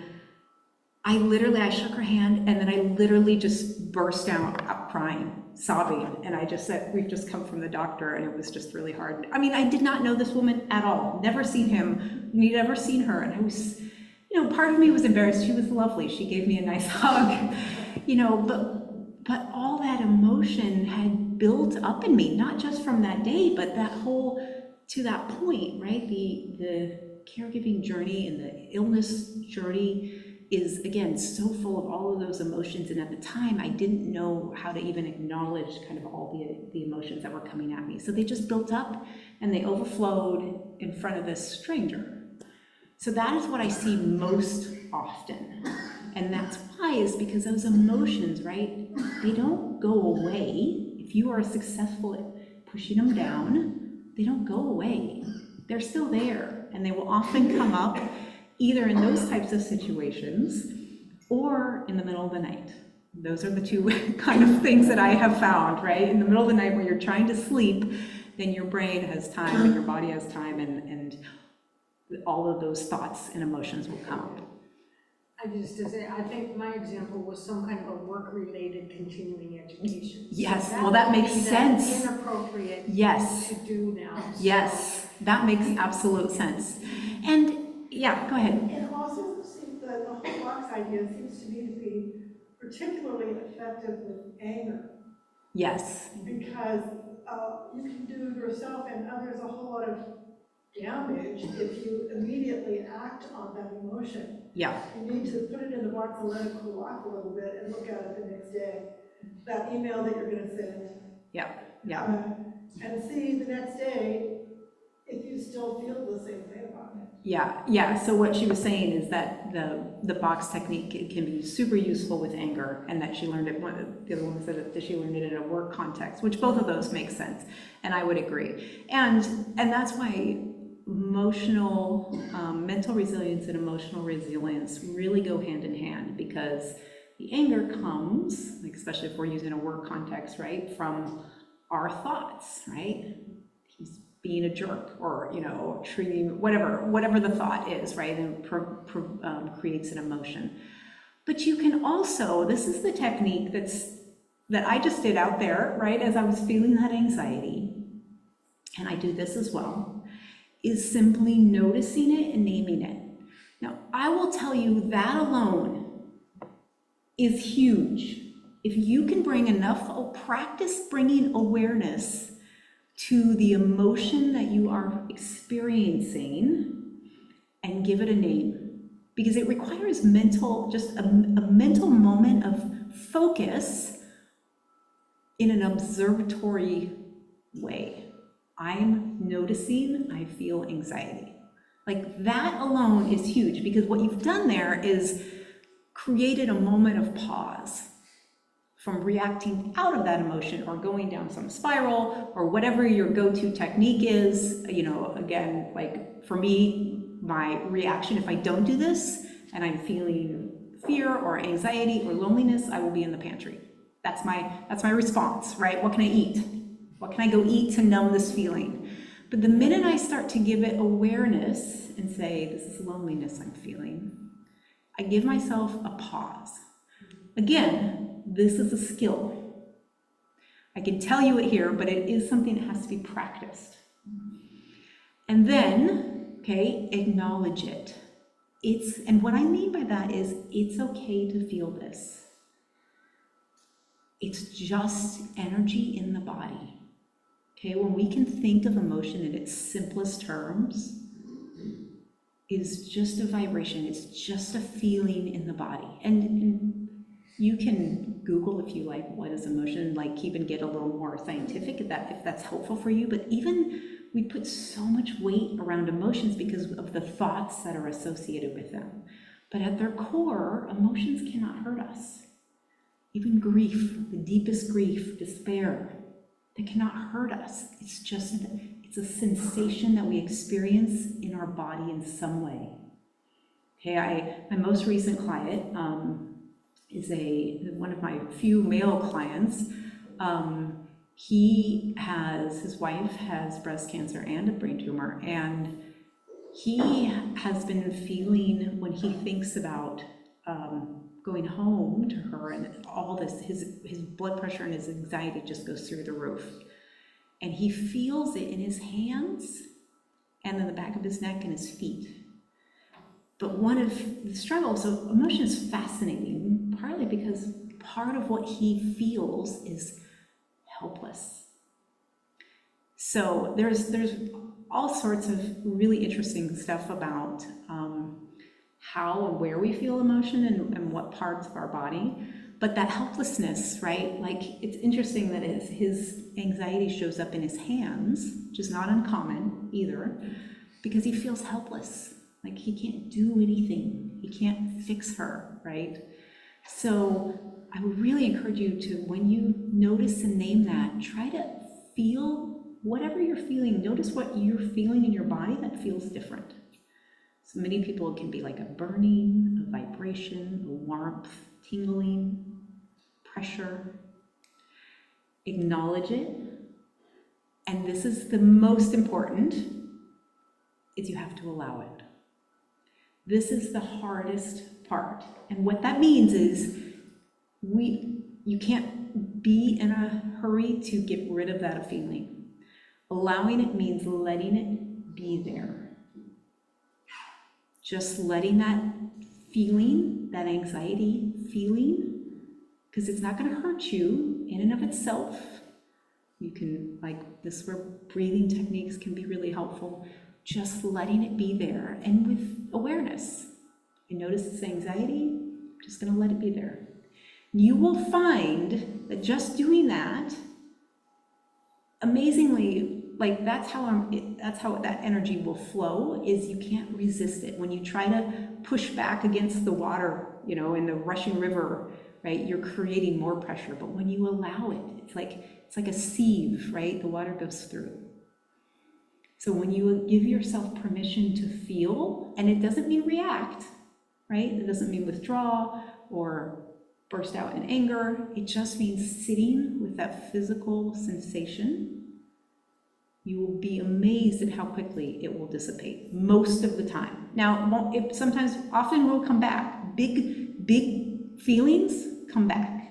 I shook her hand, and then I literally just burst out crying, sobbing, and I just said, we've just come from the doctor, and it was just really hard. I mean, I did not know this woman at all, never seen him, never seen her, and I was, part of me was embarrassed. She was lovely, she gave me a nice hug, but all that emotion had built up in me, not just from that day, but to that point, right? The caregiving journey and the illness journey is, again, so full of all of those emotions, and at the time I didn't know how to even acknowledge kind of all the emotions that were coming at me. So they just built up and they overflowed in front of this stranger. So that is what I see most often, and that's why, is because those emotions, right, they don't go away. If you are successful at pushing them down, they don't go away. They're still there, and they will often come up either in those types of situations or in the middle of the night. Those are the two kind of things that I have found, right? In the middle of the night when you're trying to sleep, then your brain has time and your body has time, and all of those thoughts and emotions will come up. I think my example was some kind of a work-related continuing education. Yes, So well, that makes would be sense. Inappropriate Yes. to do now. So Yes, that makes absolute sense. And yeah, go ahead. And also, the whole box idea seems to me to be particularly effective with anger, Yes, because you can do yourself and others a whole lot of damage if you immediately act on that emotion. yeah, You need to put it in the box and let it cool off a little bit and look at it the next day. That email that you're gonna send. yeah. And see the next day if you still feel the same way about it. Yeah. So what she was saying is that the box technique can be super useful with anger, and that she learned it. The other woman said that she learned it in a work context, which both of those make sense, and I would agree. And that's why emotional, mental resilience and emotional resilience really go hand in hand, because the anger comes, like especially if we're using a work context, right, from our thoughts, right? He's being a jerk, or treating whatever the thought is, right, and creates an emotion. But you can also, this is the technique that I just did out there, right, as I was feeling that anxiety, and I do this as well, is simply noticing it and naming it. Now, I will tell you that alone is huge. If you can bring practice bringing awareness to the emotion that you are experiencing and give it a name, because it requires a mental moment of focus in an observatory way. I'm noticing I feel anxiety. Like, that alone is huge, because what you've done there is created a moment of pause from reacting out of that emotion or going down some spiral or whatever your go-to technique is. Again, like for me, my reaction, if I don't do this and I'm feeling fear or anxiety or loneliness, I will be in the pantry. That's my response, right? What can I eat? What can I go eat to numb this feeling? But the minute I start to give it awareness and say, this is loneliness I'm feeling, I give myself a pause. Again, this is a skill. I can tell you it here, but it is something that has to be practiced. And then, acknowledge it. And what I mean by that is, it's okay to feel this. It's just energy in the body. When we can think of emotion in its simplest terms, is just a vibration, it's just a feeling in the body. And You can Google if you like, what is emotion, like even get a little more scientific if that's helpful for you. But even we put so much weight around emotions because of the thoughts that are associated with them. But at their core, emotions cannot hurt us. Even grief, the deepest grief, despair, they cannot hurt us. It's a sensation that we experience in our body in some way. Okay, my most recent client is one of my few male clients. His wife has breast cancer and a brain tumor, and he has been feeling, when he thinks about going home to her and all this, his blood pressure and his anxiety just goes through the roof. And he feels it in his hands and in the back of his neck and his feet. But one of the struggles, so emotion is fascinating, partly because part of what he feels is helpless. So there's all sorts of really interesting stuff about how and where we feel emotion and what parts of our body. But that helplessness, right? Like, it's interesting that his anxiety shows up in his hands, which is not uncommon either, because he feels helpless. Like, he can't do anything. He can't fix her, right? So I would really encourage you to, when you notice and name that, try to feel whatever you're feeling. Notice what you're feeling in your body that feels different. So many people, it can be like a burning, a vibration, a warmth, tingling, pressure. Acknowledge it. And this is the most important, is you have to allow it. This is the hardest part. And what that means is you can't be in a hurry to get rid of that feeling. Allowing it means letting it be there. Just letting that feeling, that anxiety feeling, because it's not going to hurt you in and of itself. You can, like this, where breathing techniques can be really helpful. Just letting it be there, and with awareness. You notice this anxiety, just going to let it be there. You will find that just doing that, amazingly, like that's how that energy will flow, is you can't resist it. When you try to push back against the water, in the rushing river, right, you're creating more pressure. But when you allow it, it's like a sieve, right? The water goes through. So when you give yourself permission to feel, and it doesn't mean react, right? It doesn't mean withdraw or burst out in anger. It just means sitting with that physical sensation. You will be amazed at how quickly it will dissipate, most of the time. Now, often will come back. Big feelings come back.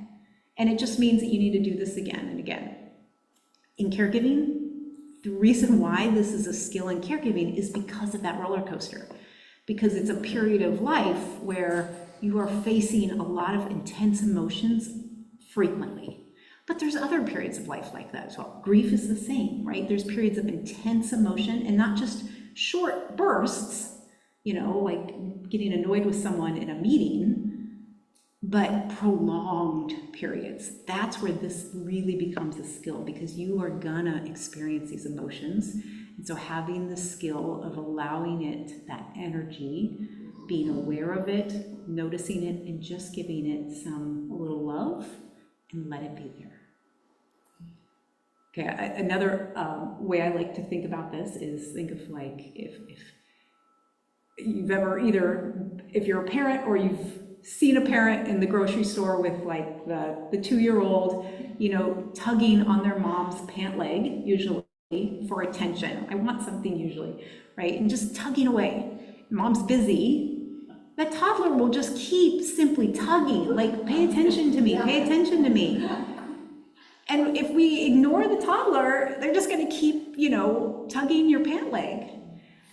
And it just means that you need to do this again and again. In caregiving, the reason why this is a skill in caregiving is because of that roller coaster. Because it's a period of life where you are facing a lot of intense emotions frequently. But there's other periods of life like that as well. Grief is the same, right? There's periods of intense emotion, and not just short bursts, like getting annoyed with someone in a meeting, but prolonged periods. That's where this really becomes a skill, because you are gonna experience these emotions. And so having the skill of allowing it, that energy, being aware of it, noticing it, and just giving it a little love, and let it be there. Okay, another way I like to think about this is, think of like if you've ever if you're a parent or you've seen a parent in the grocery store with like the 2-year-old, tugging on their mom's pant leg, usually for attention. I want something usually, right? And just tugging away. Mom's busy. That toddler will just keep simply tugging, like, pay attention to me, pay attention to me. And if we ignore the toddler, they're just gonna keep, tugging your pant leg.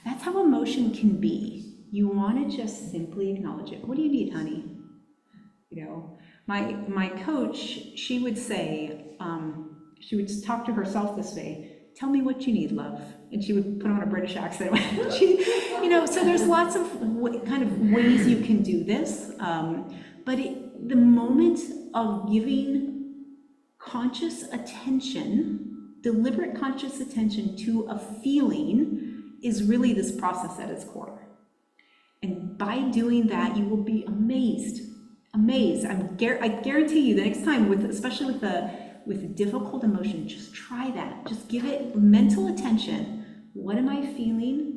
That's how emotion can be. You wanna just simply acknowledge it. What do you need, honey? My coach, she would say, she would talk to herself this way, tell me what you need, love. And she would put on a British accent. So there's lots of kind of ways you can do this. But the moment of giving conscious attention, deliberate conscious attention to a feeling is really this process at its core. And by doing that, you will be amazed. I guarantee you the next time, especially with a difficult emotion, just try that. Just give it mental attention. What am I feeling?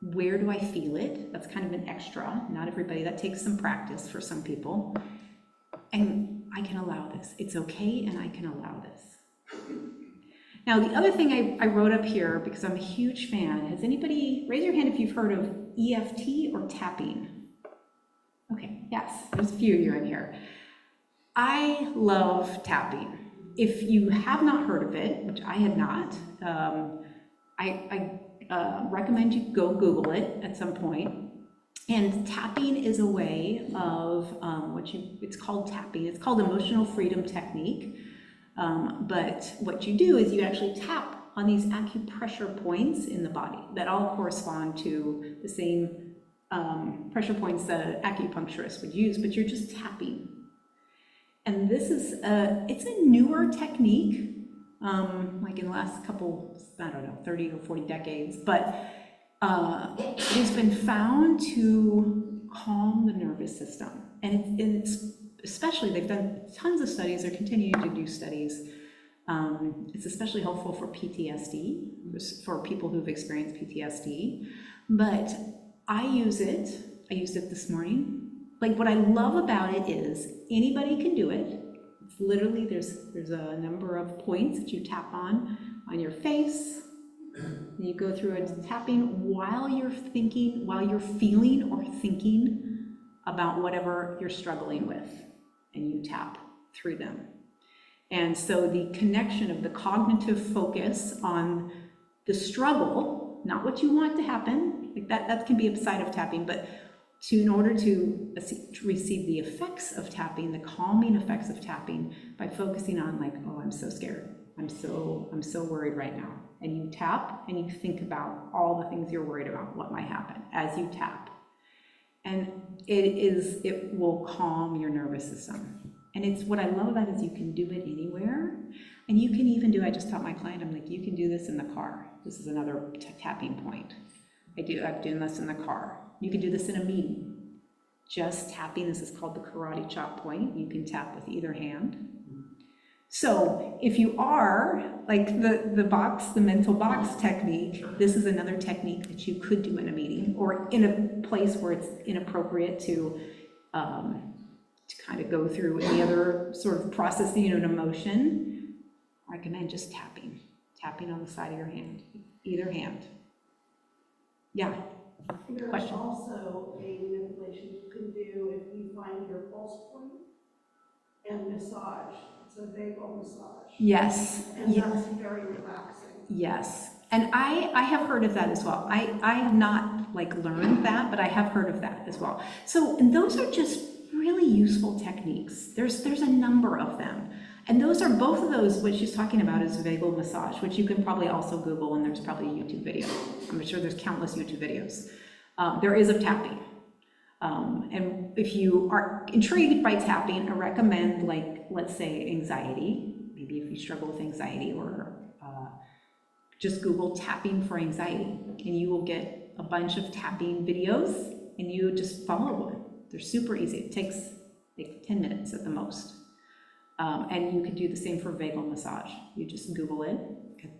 Where do I feel it? That's kind of an extra. Not everybody. That takes some practice for some people. And I can allow this. It's okay, and I can allow this. Now, the other thing I wrote up here, because I'm a huge fan, has anybody, raise your hand if you've heard of EFT or tapping? Okay, yes, there's a few of you in here. I love tapping. If you have not heard of it, which I had not, I recommend you go Google it at some point. And tapping is a way of it's called tapping. It's called emotional freedom technique. But what you do is you actually tap on these acupressure points in the body that all correspond to the same pressure points that an acupuncturist would use, but you're just tapping. And this is it's a newer technique, like in the last couple, 30 or 40 decades, but it has been found to calm the nervous system. And it's especially, they've done tons of studies, they're continuing to do studies. It's especially helpful for PTSD, for people who've experienced PTSD. But I used it this morning. Like, what I love about it is anybody can do it. It's literally, there's a number of points that you tap on your face. And you go through a tapping while you're feeling or thinking about whatever you're struggling with, and you tap through them. And so the connection of the cognitive focus on the struggle, not what you want to happen, like that can be a side of tapping, but in order to receive the effects of tapping, the calming effects of tapping, by focusing on, like, oh, I'm so scared, I'm so worried right now. And you tap and you think about all the things you're worried about, what might happen as you tap. And it will calm your nervous system. And it's, what I love about it is you can do it anywhere. And you can even do, I just taught my client, I'm like, you can do this in the car. This is another tapping point. I've done this in the car. You can do this in a meeting. Just tapping, this is called the karate chop point. You can tap with either hand. So if you are, like the mental box technique, this is another technique that you could do in a meeting or in a place where it's inappropriate to kind of go through any other sort of processing an emotion. I recommend just tapping on the side of your hand, either hand. Yeah. There's Question. also a manipulation you can do if you find your pulse point and massage. It's a vagal massage. Yes. And that's very relaxing. Yes. And I have heard of that as well. I have not learned that, but I have heard of that as well. So, and those are just really useful techniques. There's a number of them. And those are, both of those, what she's talking about is vagal massage, which you can probably also Google, and there's probably a YouTube video. I'm sure there's countless YouTube videos. There is of tapping. And if you are intrigued by tapping, I recommend, let's say anxiety, maybe if you struggle with anxiety, or just Google tapping for anxiety, and you will get a bunch of tapping videos, and you just follow one. They're super easy. It takes like 10 minutes at the most. And you can do the same for vagal massage. You just Google it.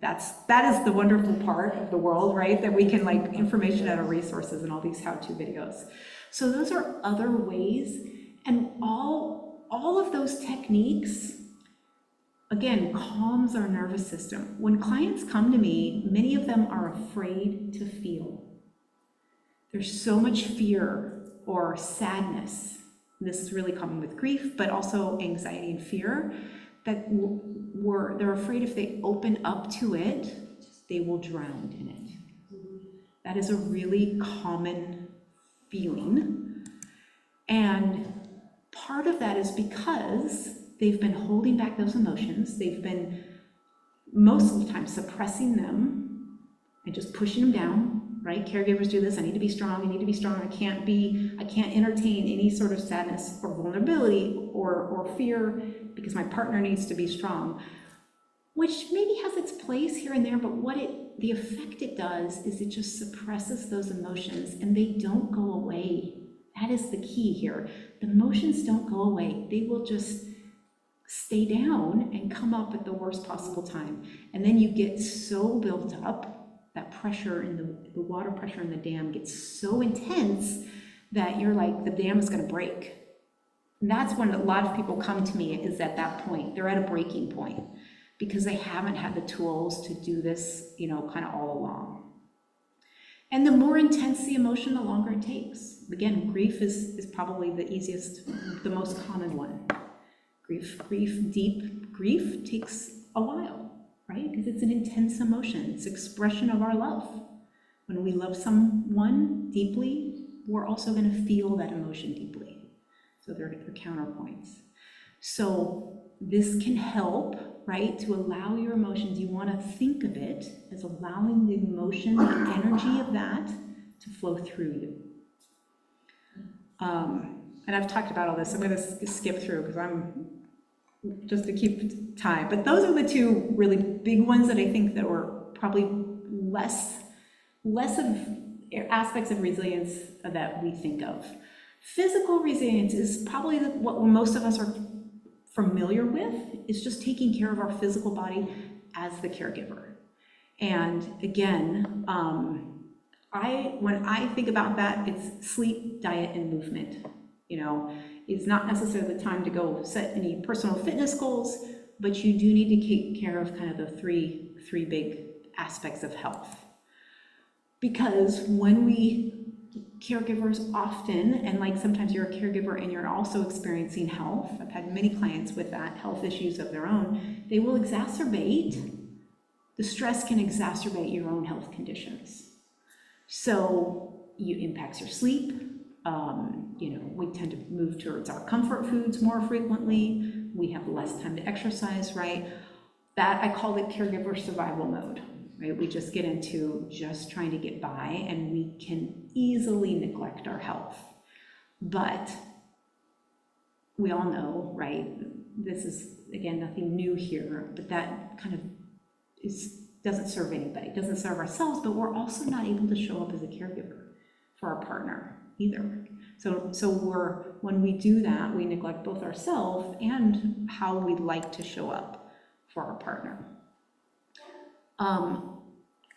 That is the wonderful part of the world, right? That we can information at our resources and all these how-to videos. So those are other ways, and all of those techniques, again, calms our nervous system. When clients come to me, many of them are afraid to feel. There's so much fear or sadness. This is really common with grief, but also anxiety and fear, that they're afraid if they open up to it, they will drown in it. That is a really common feeling. And part of that is because they've been holding back those emotions. They've been, most of the time, suppressing them and just pushing them down. right? Caregivers do this, I need to be strong, I can't entertain any sort of sadness or vulnerability or fear because my partner needs to be strong, which maybe has its place here and there, but the effect it does is it just suppresses those emotions and they don't go away. That is the key here. The emotions don't go away. They will just stay down and come up at the worst possible time. And then you get so built up, that pressure in the water pressure in the dam gets so intense that you're like, the dam is gonna break. And that's when a lot of people come to me, is at that point. They're at a breaking point because they haven't had the tools to do this, kind of all along. And the more intense the emotion, the longer it takes. Again, grief is probably the easiest, the most common one. Deep grief takes a while, right? Because it's an intense emotion. It's expression of our love. When we love someone deeply, we're also going to feel that emotion deeply. So they're counterpoints. So this can help, right, to allow your emotions. You want to think of it as allowing the emotion, the energy of that to flow through you. And I've talked about all this. I'm going to skip through because just to keep time. But those are the two really big ones that I think that were probably less of aspects of resilience that we think of. Physical resilience is probably what most of us are familiar with, is just taking care of our physical body as the caregiver. And again, when I think about that, it's sleep, diet, and movement. It's not necessarily the time to go set any personal fitness goals, but you do need to take care of kind of the three big aspects of health. Because when caregivers often, and like sometimes you're a caregiver and you're also experiencing health, I've had many clients with that, health issues of their own, they will exacerbate, the stress can exacerbate your own health conditions. So it impacts your sleep. We tend to move towards our comfort foods more frequently. We have less time to exercise, right? That, I call it caregiver survival mode, right? We just get into just trying to get by and we can easily neglect our health. But we all know, right? This is, again, nothing new here, but that kind of doesn't serve anybody, doesn't serve ourselves, but we're also not able to show up as a caregiver for our partner either. So when we do that, we neglect both ourselves and how we'd like to show up for our partner.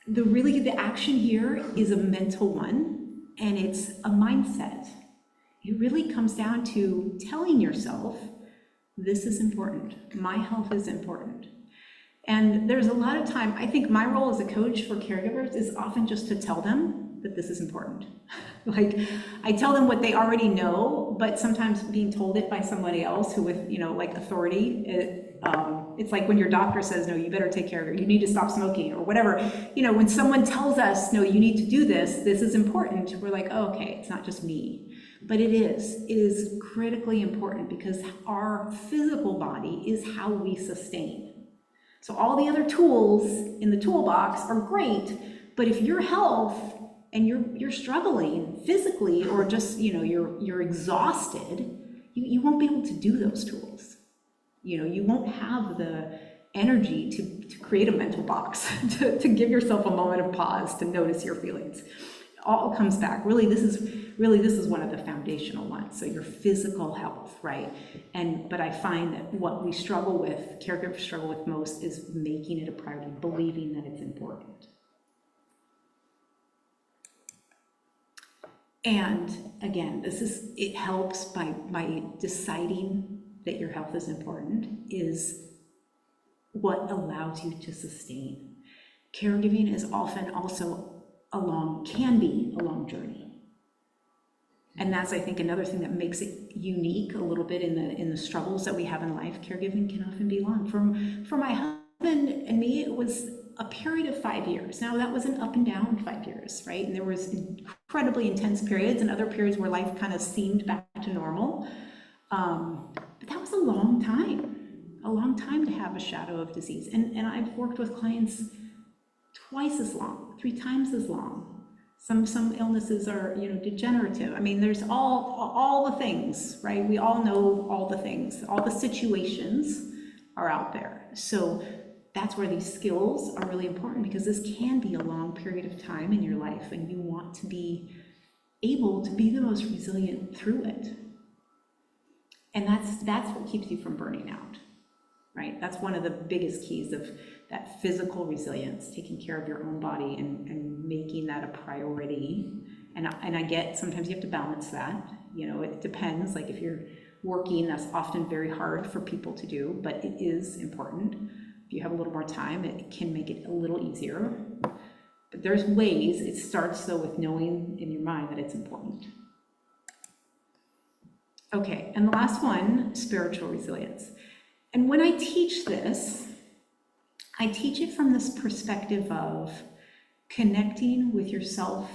The action here is a mental one, and it's a mindset. It really comes down to telling yourself, this is important, my health is important. And there's a lot of time, I think my role as a coach for caregivers is often just to tell them that this is important. Like, I tell them what they already know, but sometimes being told it by somebody else who with, like authority, it's like when your doctor says, no, you better take care of it, you need to stop smoking or whatever. When someone tells us, no, you need to do this is important, we're like, oh, okay, it's not just me. But it is critically important because our physical body is how we sustain. So all the other tools in the toolbox are great, but if your health and you're struggling physically or just, you're exhausted, you won't be able to do those tools. You won't have the energy to create a mental box, to give yourself a moment of pause, to notice your feelings. It all comes back. Really, this is one of the foundational ones. So your physical health, right? But I find that what caregivers struggle with most is making it a priority, believing that it's important. And again, it helps by deciding that your health is important is what allows you to sustain. Caregiving is often also can be a long journey. And that's, I think, another thing that makes it unique a little bit in the struggles that we have in life. Caregiving can often be long. For my husband and me, it was a period of 5 years. Now, that was an up and down 5 years, right? And there was incredibly intense periods and other periods where life kind of seemed back to normal. But that was a long time to have a shadow of disease. And I've worked with clients twice as long, 3 times as long, Some illnesses are, you know, degenerative. I mean, there's all the things, right? We all know all the things, all the situations are out there. So that's where these skills are really important, because this can be a long period of time in your life, and you want to be able to be the most resilient through it. And that's what keeps you from burning out, right? That's one of the biggest keys of that physical resilience, taking care of your own body and making that a priority. And I get, sometimes you have to balance that. You know, it depends. Like if you're working, that's often very hard for people to do, but it is important. If you have a little more time, it can make it a little easier. But there's ways. It starts though with knowing in your mind that it's important. Okay, and the last one, spiritual resilience. And when I teach this, I teach it from this perspective of connecting with yourself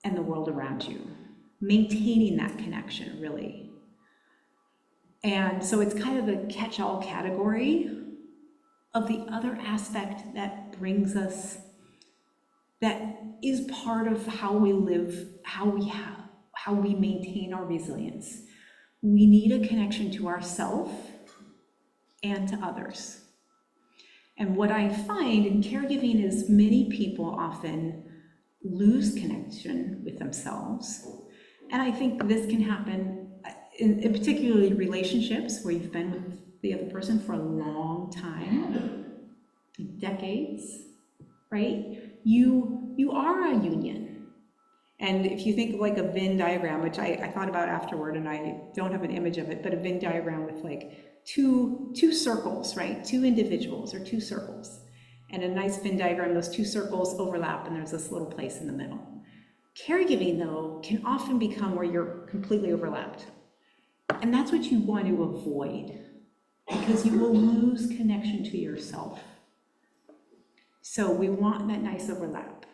and the world around you, maintaining that connection, really. And so it's kind of a catch-all category of the other aspect that brings us, that is part of how we live, how we maintain our resilience. We need a connection to ourself and to others. And what I find in caregiving is many people often lose connection with themselves. And I think this can happen in particularly relationships where you've been with the other person for a long time, decades, right? You are a union. And if you think of like a Venn diagram, which I thought about afterward, and I don't have an image of it, but a Venn diagram with like two circles, right? Two individuals or two circles. And a nice Venn diagram, those two circles overlap and there's this little place in the middle. Caregiving, though, can often become where you're completely overlapped. And that's what you want to avoid, because you will lose connection to yourself. So we want that nice overlap.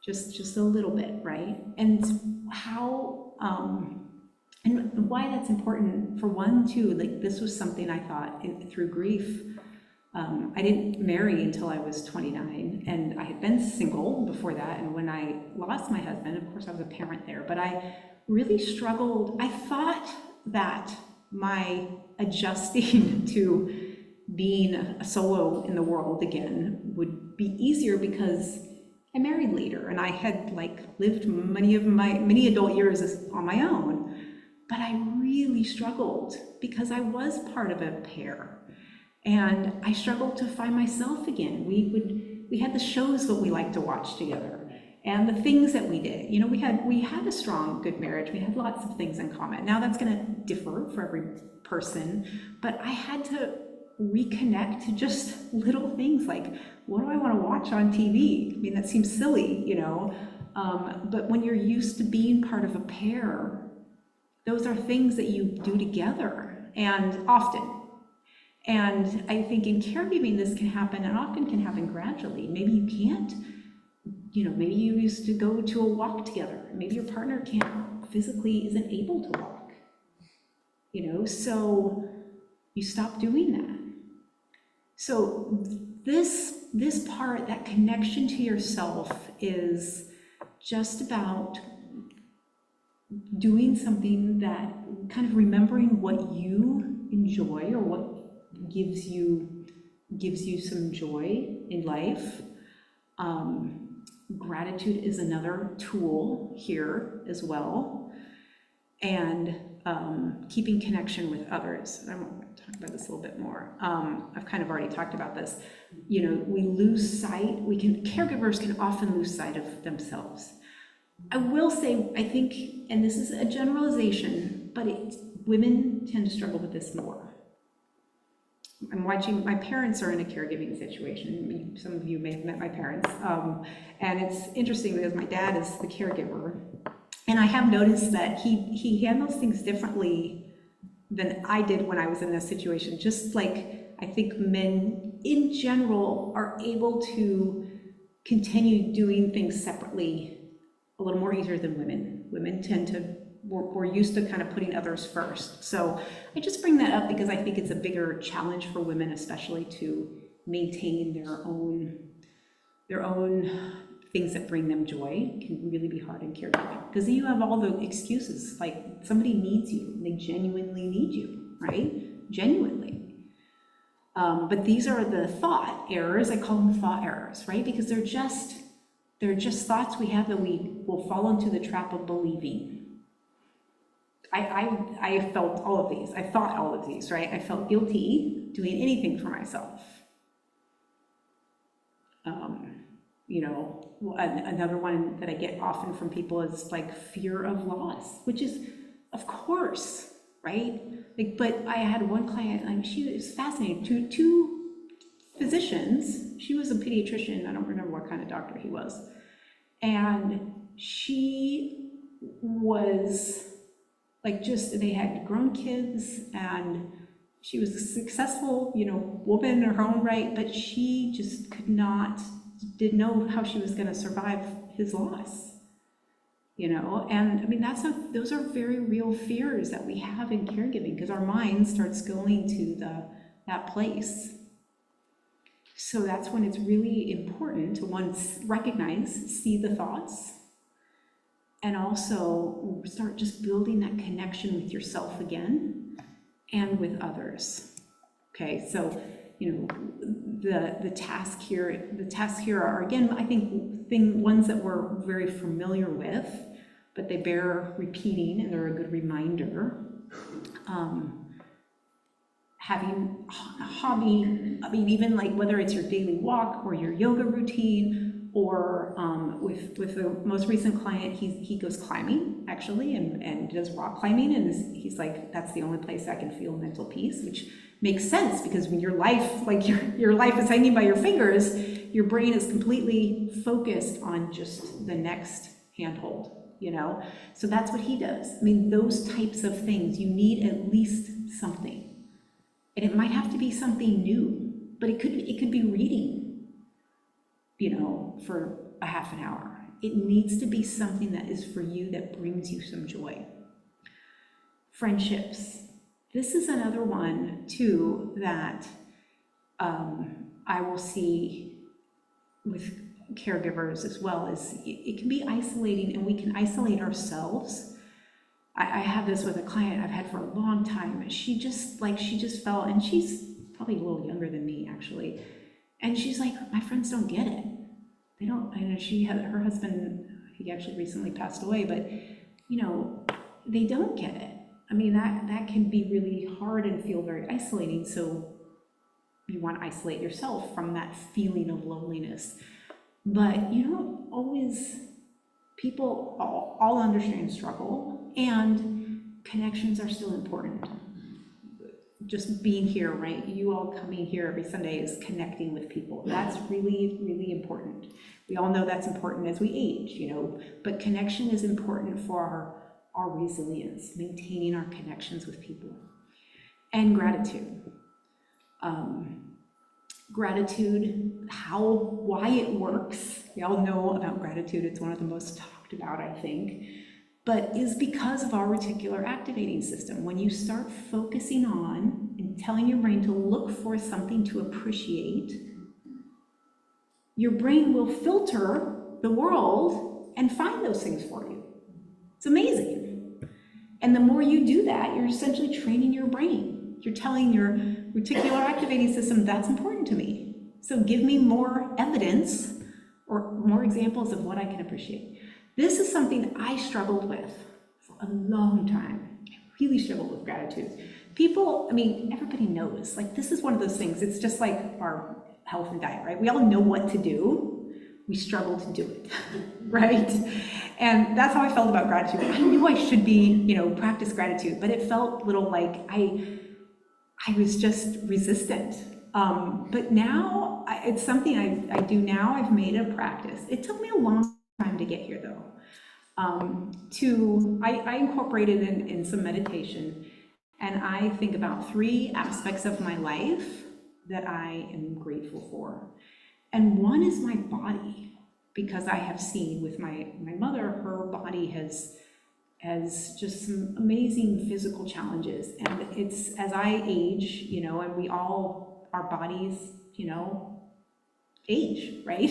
Just a little bit, right? And how, and why that's important, for one, too, like this was something I thought through grief. I didn't marry until I was 29, and I had been single before that, and when I lost my husband, of course I was a parent there, but I really struggled. I thought that my adjusting to being a solo in the world again would be easier because I married later, and I had like lived many adult years on my own, but I really struggled because I was part of a pair, and I struggled to find myself again. We had the shows that we liked to watch together, and the things that we did. You know, we had a strong, good marriage. We had lots of things in common. Now that's going to differ for every person, but I had to reconnect to just little things like, what do I want to watch on TV? I mean, that seems silly, you know, but when you're used to being part of a pair, those are things that you do together and often. And I think in caregiving, this can happen, and often can happen gradually. Maybe you can't, you know, maybe you used to go to a walk together. Maybe your partner isn't able to walk, you know, so you stop doing that. So this part, that connection to yourself, is just about doing something that kind of remembering what you enjoy or what gives you some joy in life. Gratitude is another tool here as well, and keeping connection with others. I want to talk about this a little bit more. I've kind of already talked about this. You know, we lose sight. Caregivers can often lose sight of themselves. I will say, I think, and this is a generalization, but women tend to struggle with this more. My parents are in a caregiving situation. Some of you may have met my parents. And it's interesting because my dad is the caregiver. And I have noticed that he handles things differently than I did when I was in this situation. Just like I think men in general are able to continue doing things separately a little more easier than women. Women tend to, we're used to kind of putting others first. So I just bring that up because I think it's a bigger challenge for women, especially to maintain their own things that bring them joy can really be hard in caregiving. Because then you have all the excuses, like somebody needs you, and they genuinely need you, right? Genuinely. But these are the thought errors. I call them thought errors, right? Because they're just thoughts we have that we will fall into the trap of believing. I felt all of these. I thought all of these, right? I felt guilty doing anything for myself. You know, another one that I get often from people is like fear of loss, which is, of course, right? Like, but I had one client, like, she was fascinating. Two physicians. She was a pediatrician. I don't remember what kind of doctor he was. And she was like, they had grown kids, and she was a successful, you know, woman in her own right, but she just didn't know how she was going to survive his loss, you know? And I mean, those are very real fears that we have in caregiving, because our mind starts going to that place. So that's when it's really important to recognize, see the thoughts, and also start just building that connection with yourself again and with others. Okay, so, you know, the tasks here are, again, I think ones that we're very familiar with, but they bear repeating and they're a good reminder. Having a hobby, I mean, even like whether it's your daily walk or your yoga routine, or with the most recent client, he goes climbing actually, and does rock climbing, and he's like, that's the only place I can feel mental peace, which makes sense, because when your life, like your life is hanging by your fingers, your brain is completely focused on just the next handhold, you know? So that's what he does. I mean, those types of things, you need at least something. And it might have to be something new, but it could be reading, you know, for a half an hour. It needs to be something that is for you, that brings you some joy. Friendships. This is another one too that I will see with caregivers as well, is it can be isolating, and we can isolate ourselves. I have this with a client I've had for a long time. She just felt, and she's probably a little younger than me actually, and she's like, my friends don't get it. They don't. I know she had her husband, he actually recently passed away, but you know, they don't get it. I mean, that can be really hard and feel very isolating. So you want to isolate yourself from that feeling of loneliness, but you don't always. People all understand struggle, and connections are still important. Just being here, right? You all coming here every Sunday is connecting with people. That's really, really important. We all know that's important as we age, you know, but connection is important for our resilience, maintaining our connections with people. And gratitude. Gratitude, why it works. We all know about gratitude. It's one of the most talked about, I think, but is because of our reticular activating system. When you start focusing on and telling your brain to look for something to appreciate, your brain will filter the world and find those things for you. It's amazing. And the more you do that, you're essentially training your brain. You're telling your reticular activating system, that's important to me. So give me more evidence or more examples of what I can appreciate. This is something I struggled with for a long time. I really struggled with gratitude. People, I mean, everybody knows, like, this is one of those things. It's just like our health and diet, right? We all know what to do. We struggle to do it, right? And that's how I felt about gratitude. I knew I should be, practice gratitude, but it felt a little like I was just resistant. But now it's something I do now. I've made a practice. It took me a long time to get here though. I incorporated in some meditation, and I think about 3 aspects of my life that I am grateful for. And one is my body, because I have seen with my mother, her body has just some amazing physical challenges. And it's, as I age, and we all, our bodies, age, right?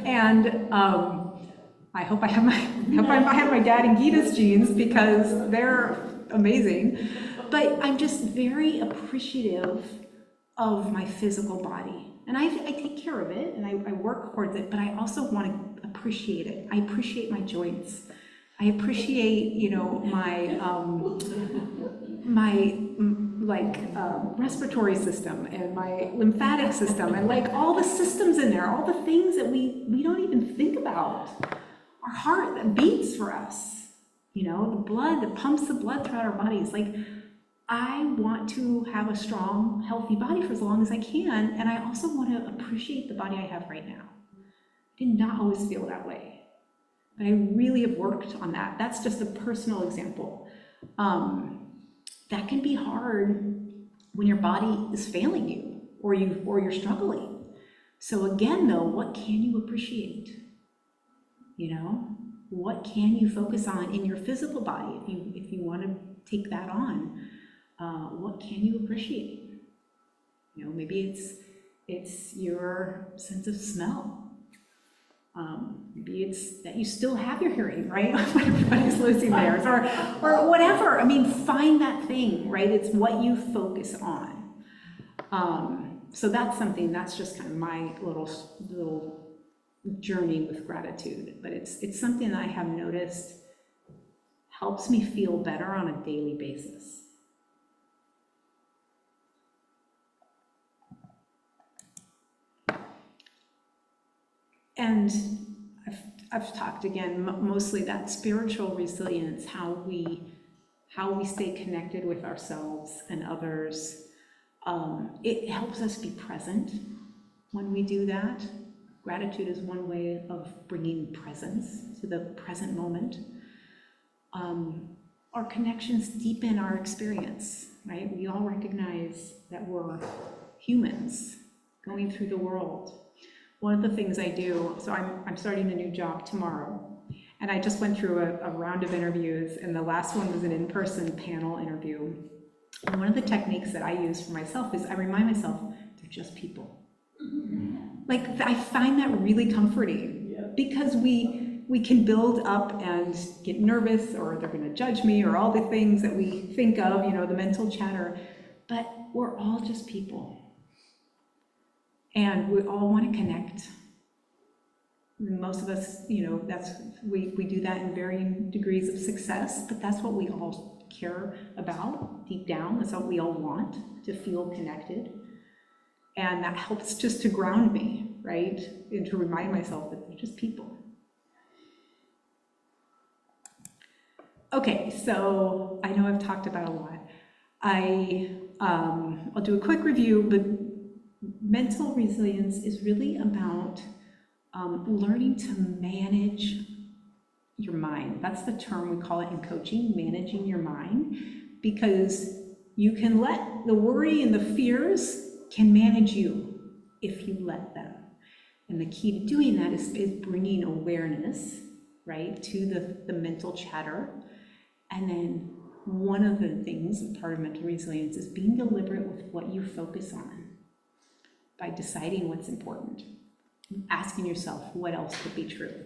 And I hope I have my dad and Gita's genes because they're amazing. But I'm just very appreciative of my physical body. And I take care of it and I work towards it, but I also want to appreciate it. I appreciate my joints. I appreciate, you know, respiratory system and my lymphatic system and like all the systems in there, all the things that we don't even think about. Our heart that beats for us, you know, the blood that pumps the blood throughout our bodies. Like, I want to have a strong, healthy body for as long as I can, and I also want to appreciate the body I have right now. I did not always feel that way, but I really have worked on that. That's just a personal example. That can be hard when your body is failing you or you're struggling. So again, though, what can you appreciate? You know, what can you focus on in your physical body if you want to take that on? What can you appreciate? You know, maybe it's your sense of smell. Maybe it's that you still have your hearing, right? When everybody's losing theirs, or whatever. I mean, find that thing, right? It's what you focus on. So that's something, that's just kind of my little journey with gratitude. But it's something that I have noticed helps me feel better on a daily basis. And I've talked again, mostly that spiritual resilience, how we stay connected with ourselves and others. It helps us be present when we do that. Gratitude is one way of bringing presence to the present moment. Our connections deepen our experience, right? We all recognize that we're humans going through the world. One of the things I do, so I'm starting a new job tomorrow, and I just went through a round of interviews, and the last one was an in-person panel interview. And one of the techniques that I use for myself is I remind myself, they're just people. Like, I find that really comforting, because we can build up and get nervous, or they're gonna judge me, or all the things that we think of, you know, the mental chatter, but we're all just people. And we all want to connect. Most of us, you know, we do that in varying degrees of success, but that's what we all care about deep down. That's what we all want, to feel connected. And that helps just to ground me, right? And to remind myself that they're just people. Okay, so I know I've talked about a lot. I'll do a quick review, but mental resilience is really about learning to manage your mind. That's the term we call it in coaching, managing your mind, because you can let the worry and the fears can manage you if you let them. And the key to doing that is bringing awareness, right, to the mental chatter. And then one of the things, part of mental resilience, is being deliberate with what you focus on, by deciding what's important, asking yourself what else could be true.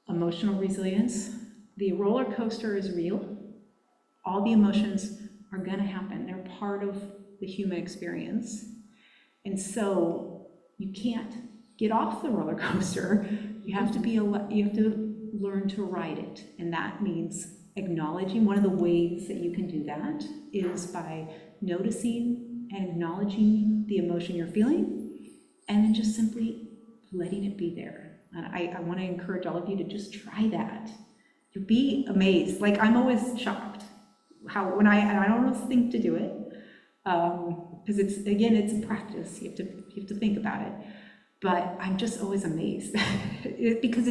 Emotional resilience, the roller coaster is real. All the emotions are gonna happen. They're part of the human experience. And so you can't get off the roller coaster. You have to learn to ride it. And that means acknowledging. One of the ways that you can do that is by noticing and acknowledging the emotion you're feeling, and then just simply letting it be there. And I want to encourage all of you to just try that. You'll be amazed. Like, I'm always shocked when I don't always think to do it, because it's a practice. You have to think about it. But I'm just always amazed because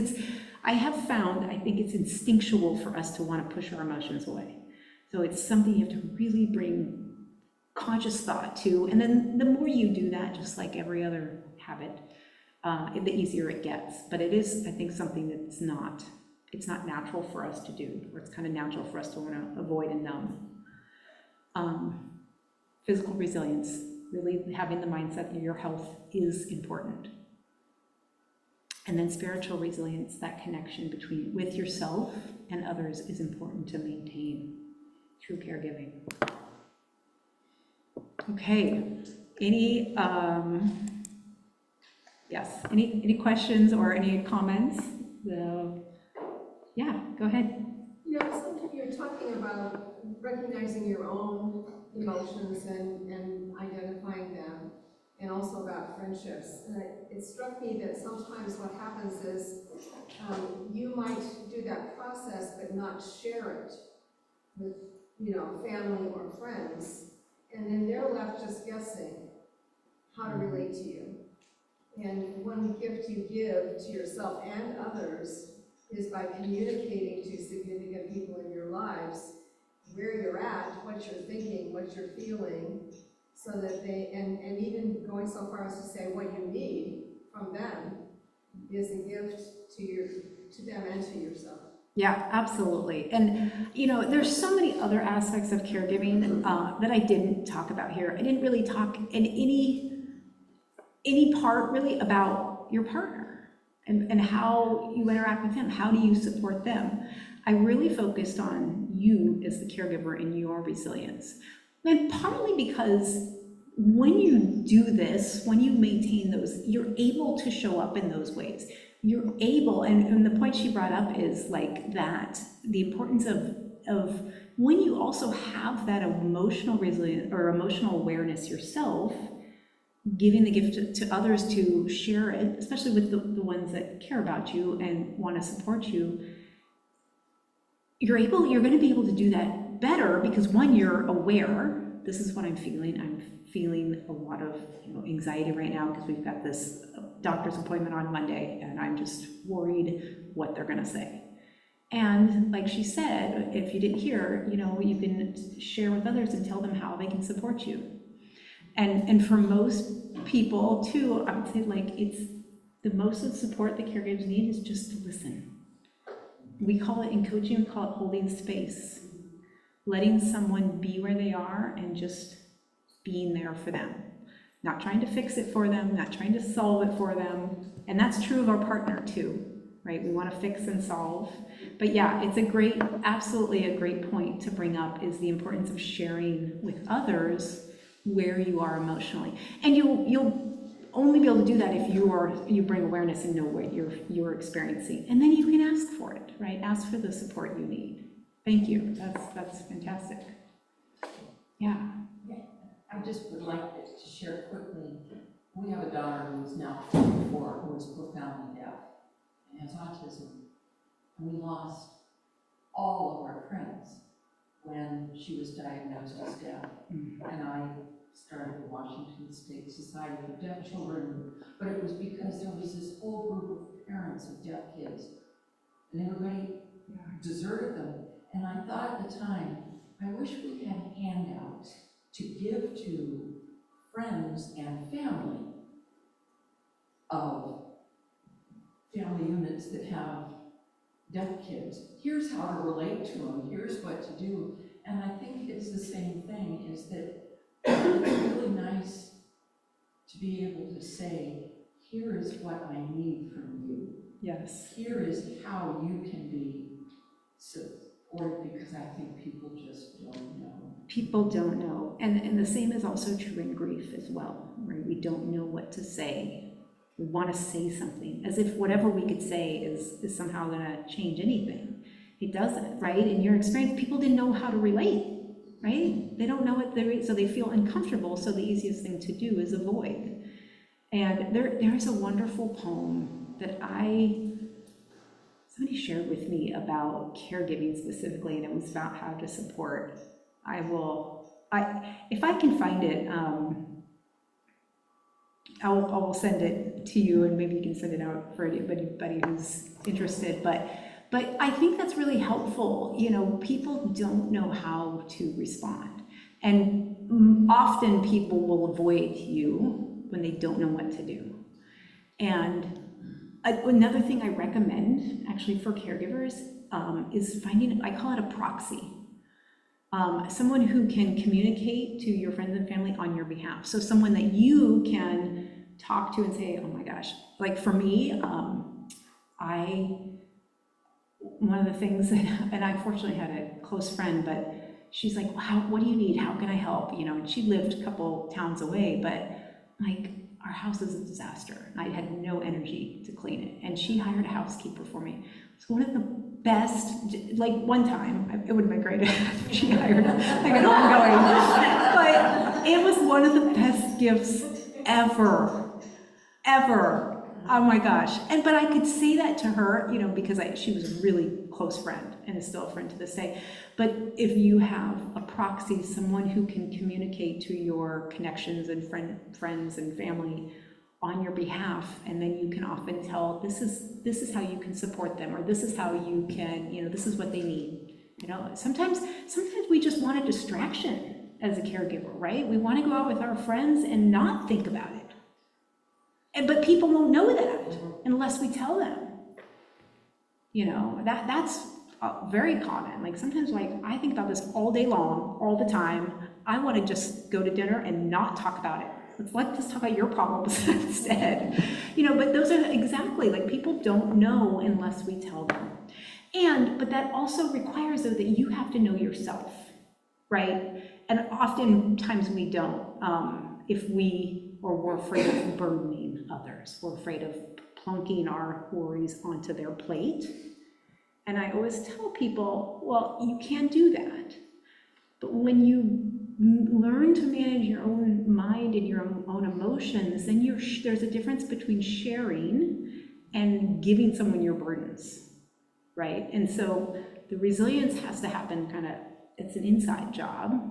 I have found, I think it's instinctual for us to want to push our emotions away. So it's something you have to really bring conscious thought to, and then the more you do that, just like every other habit, the easier it gets. But it is, I think, something that's not natural for us to do, or it's kind of natural for us to want to avoid and numb. Physical resilience, really having the mindset that your health is important. And then spiritual resilience, that connection with yourself and others is important to maintain through caregiving. Okay, any questions or any comments? Yeah, go ahead. You know, sometimes you're talking about recognizing your own emotions and identifying them, and also about friendships. And it struck me that sometimes what happens is you might do that process but not share it with, family or friends, and then they're left just guessing how to relate to you. And one gift you give to yourself and others is by communicating to significant people in your lives where you're at, what you're thinking, what you're feeling, so that they, and even going so far as to say what you need from them is a gift to them and to yourself. Yeah, absolutely. And, there's so many other aspects of caregiving that I didn't talk about here. I didn't really talk in any part really about your partner and how you interact with them. How do you support them? I really focused on you as the caregiver and your resilience. And partly because when you do this, when you maintain those, you're able to show up in those ways. You're able, and the point she brought up is like that, the importance of when you also have that emotional resilience or emotional awareness yourself, giving the gift to others to share it, especially with the ones that care about you and want to support you, you're going to be able to do that better because one, you're aware, this is what I'm feeling. I'm feeling a lot of anxiety right now because we've got this doctor's appointment on Monday and I'm just worried what they're going to say. And like she said, if you didn't hear, you can share with others and tell them how they can support you. And for most people too, I would say it's the most of the support that caregivers need is just to listen. We call it in coaching, we call it holding space. Letting someone be where they are and just being there for them. Not trying to fix it for them, not trying to solve it for them. And that's true of our partner too, right? We want to fix and solve. But yeah, it's absolutely a great point to bring up is the importance of sharing with others where you are emotionally. And you'll only be able to do that if you bring awareness and know what you're experiencing. And then you can ask for it, right? Ask for the support you need. Thank you. That's fantastic. Yeah. I just would like to share quickly. We have a daughter who is now 44 who is profoundly deaf and has autism. And we lost all of our friends when she was diagnosed as deaf. And I started the Washington State Society for Deaf Children, but it was because there was this whole group of parents of deaf kids, and everybody deserted them. And I thought at the time, I wish we had handouts to give to friends and family of family units that have deaf kids. Here's how to relate to them, here's what to do. And I think it's the same thing, is that it's really nice to be able to say, here is what I need from you. Yes. Here is how you can be supported, because I think people just don't know. People don't know. And the same is also true in grief as well, right? We don't know what to say. We want to say something, as if whatever we could say is somehow going to change anything. It doesn't, right? In your experience, people didn't know how to relate, right? They don't know what so they feel uncomfortable, so the easiest thing to do is avoid. And there's a wonderful poem that somebody shared with me about caregiving specifically, and it was about how to support. If I can find it, I'll send it to you, and maybe you can send it out for anybody who's interested. But I think that's really helpful. People don't know how to respond, and often people will avoid you when they don't know what to do. And another thing I recommend, actually, for caregivers is finding, I call it a proxy. Someone who can communicate to your friends and family on your behalf. So someone that you can talk to and say, oh my gosh, like for me, one of the things that, and I fortunately had a close friend, but she's like, wow, what do you need? How can I help? You know, and she lived a couple towns away, but like, our house is a disaster. I had no energy to clean it. And she hired a housekeeper for me. It's one of the best, like one time, it would have been great if she hired like an ongoing, but it was one of the best gifts ever, ever. Oh my gosh. But I could say that to her, you know, because she was a really close friend and is still a friend to this day. But if you have a proxy, someone who can communicate to your connections and friends and family on your behalf, and then you can often tell, this is how you can support them, or this is how you can, you know, this is what they need. You know, sometimes we just want a distraction as a caregiver, right? We want to go out with our friends and not think about it. But people won't know that unless we tell them. You know, that's very common. Like sometimes, like I think about this all day long, all the time. I want to just go to dinner and not talk about it. Let's just talk about your problems instead. You know, but those are exactly, like people don't know unless we tell them. But that also requires though that you have to know yourself, right? And oftentimes we don't. We're afraid of burdening others. We're afraid of plunking our worries onto their plate. And I always tell people, well, you can do that. But when you learn to manage your own mind and your own emotions, then there's a difference between sharing and giving someone your burdens, right? And so the resilience has to happen it's an inside job.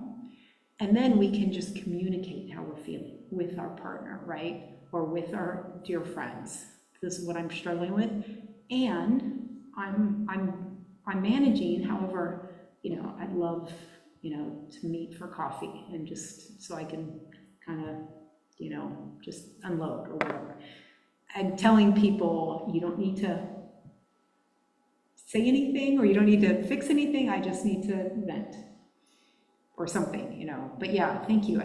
And then we can just communicate how we're feeling with our partner, right? Or with our dear friends. This is what I'm struggling with. And I'm managing, however, you know, I'd love, you know, to meet for coffee and just so I can kind of, you know, just unload or whatever. I'm telling people you don't need to say anything or you don't need to fix anything. I just need to vent or something, you know. But yeah, thank you.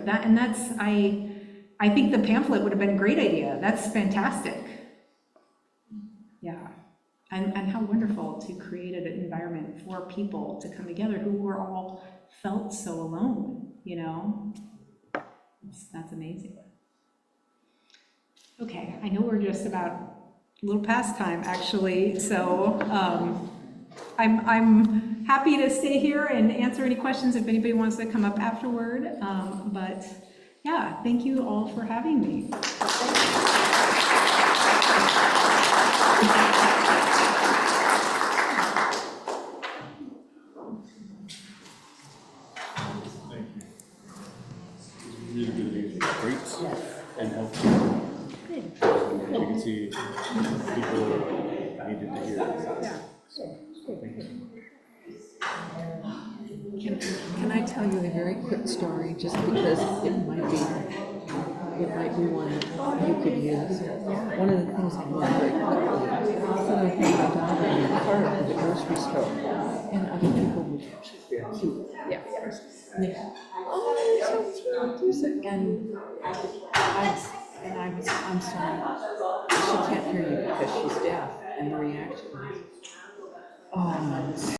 I think the pamphlet would have been a great idea. That's fantastic. Yeah. And how wonderful to create an environment for people to come together who were all felt so alone, you know? That's amazing. Okay, I know we're just about a little past time, actually, so I'm happy to stay here and answer any questions if anybody wants to come up afterward, but yeah, thank you all for having me. Really good grapes and healthy. You can see people needed to hear it. So, thank you. Can I tell you a very quick story, just because it might be one you could use? One of the things I know very quickly is that I had my daughter in the car at the grocery store, and other people would cute, yeah, and they go, oh, so cute, and I'm sorry, she can't hear you because she's deaf, and the reaction is, oh,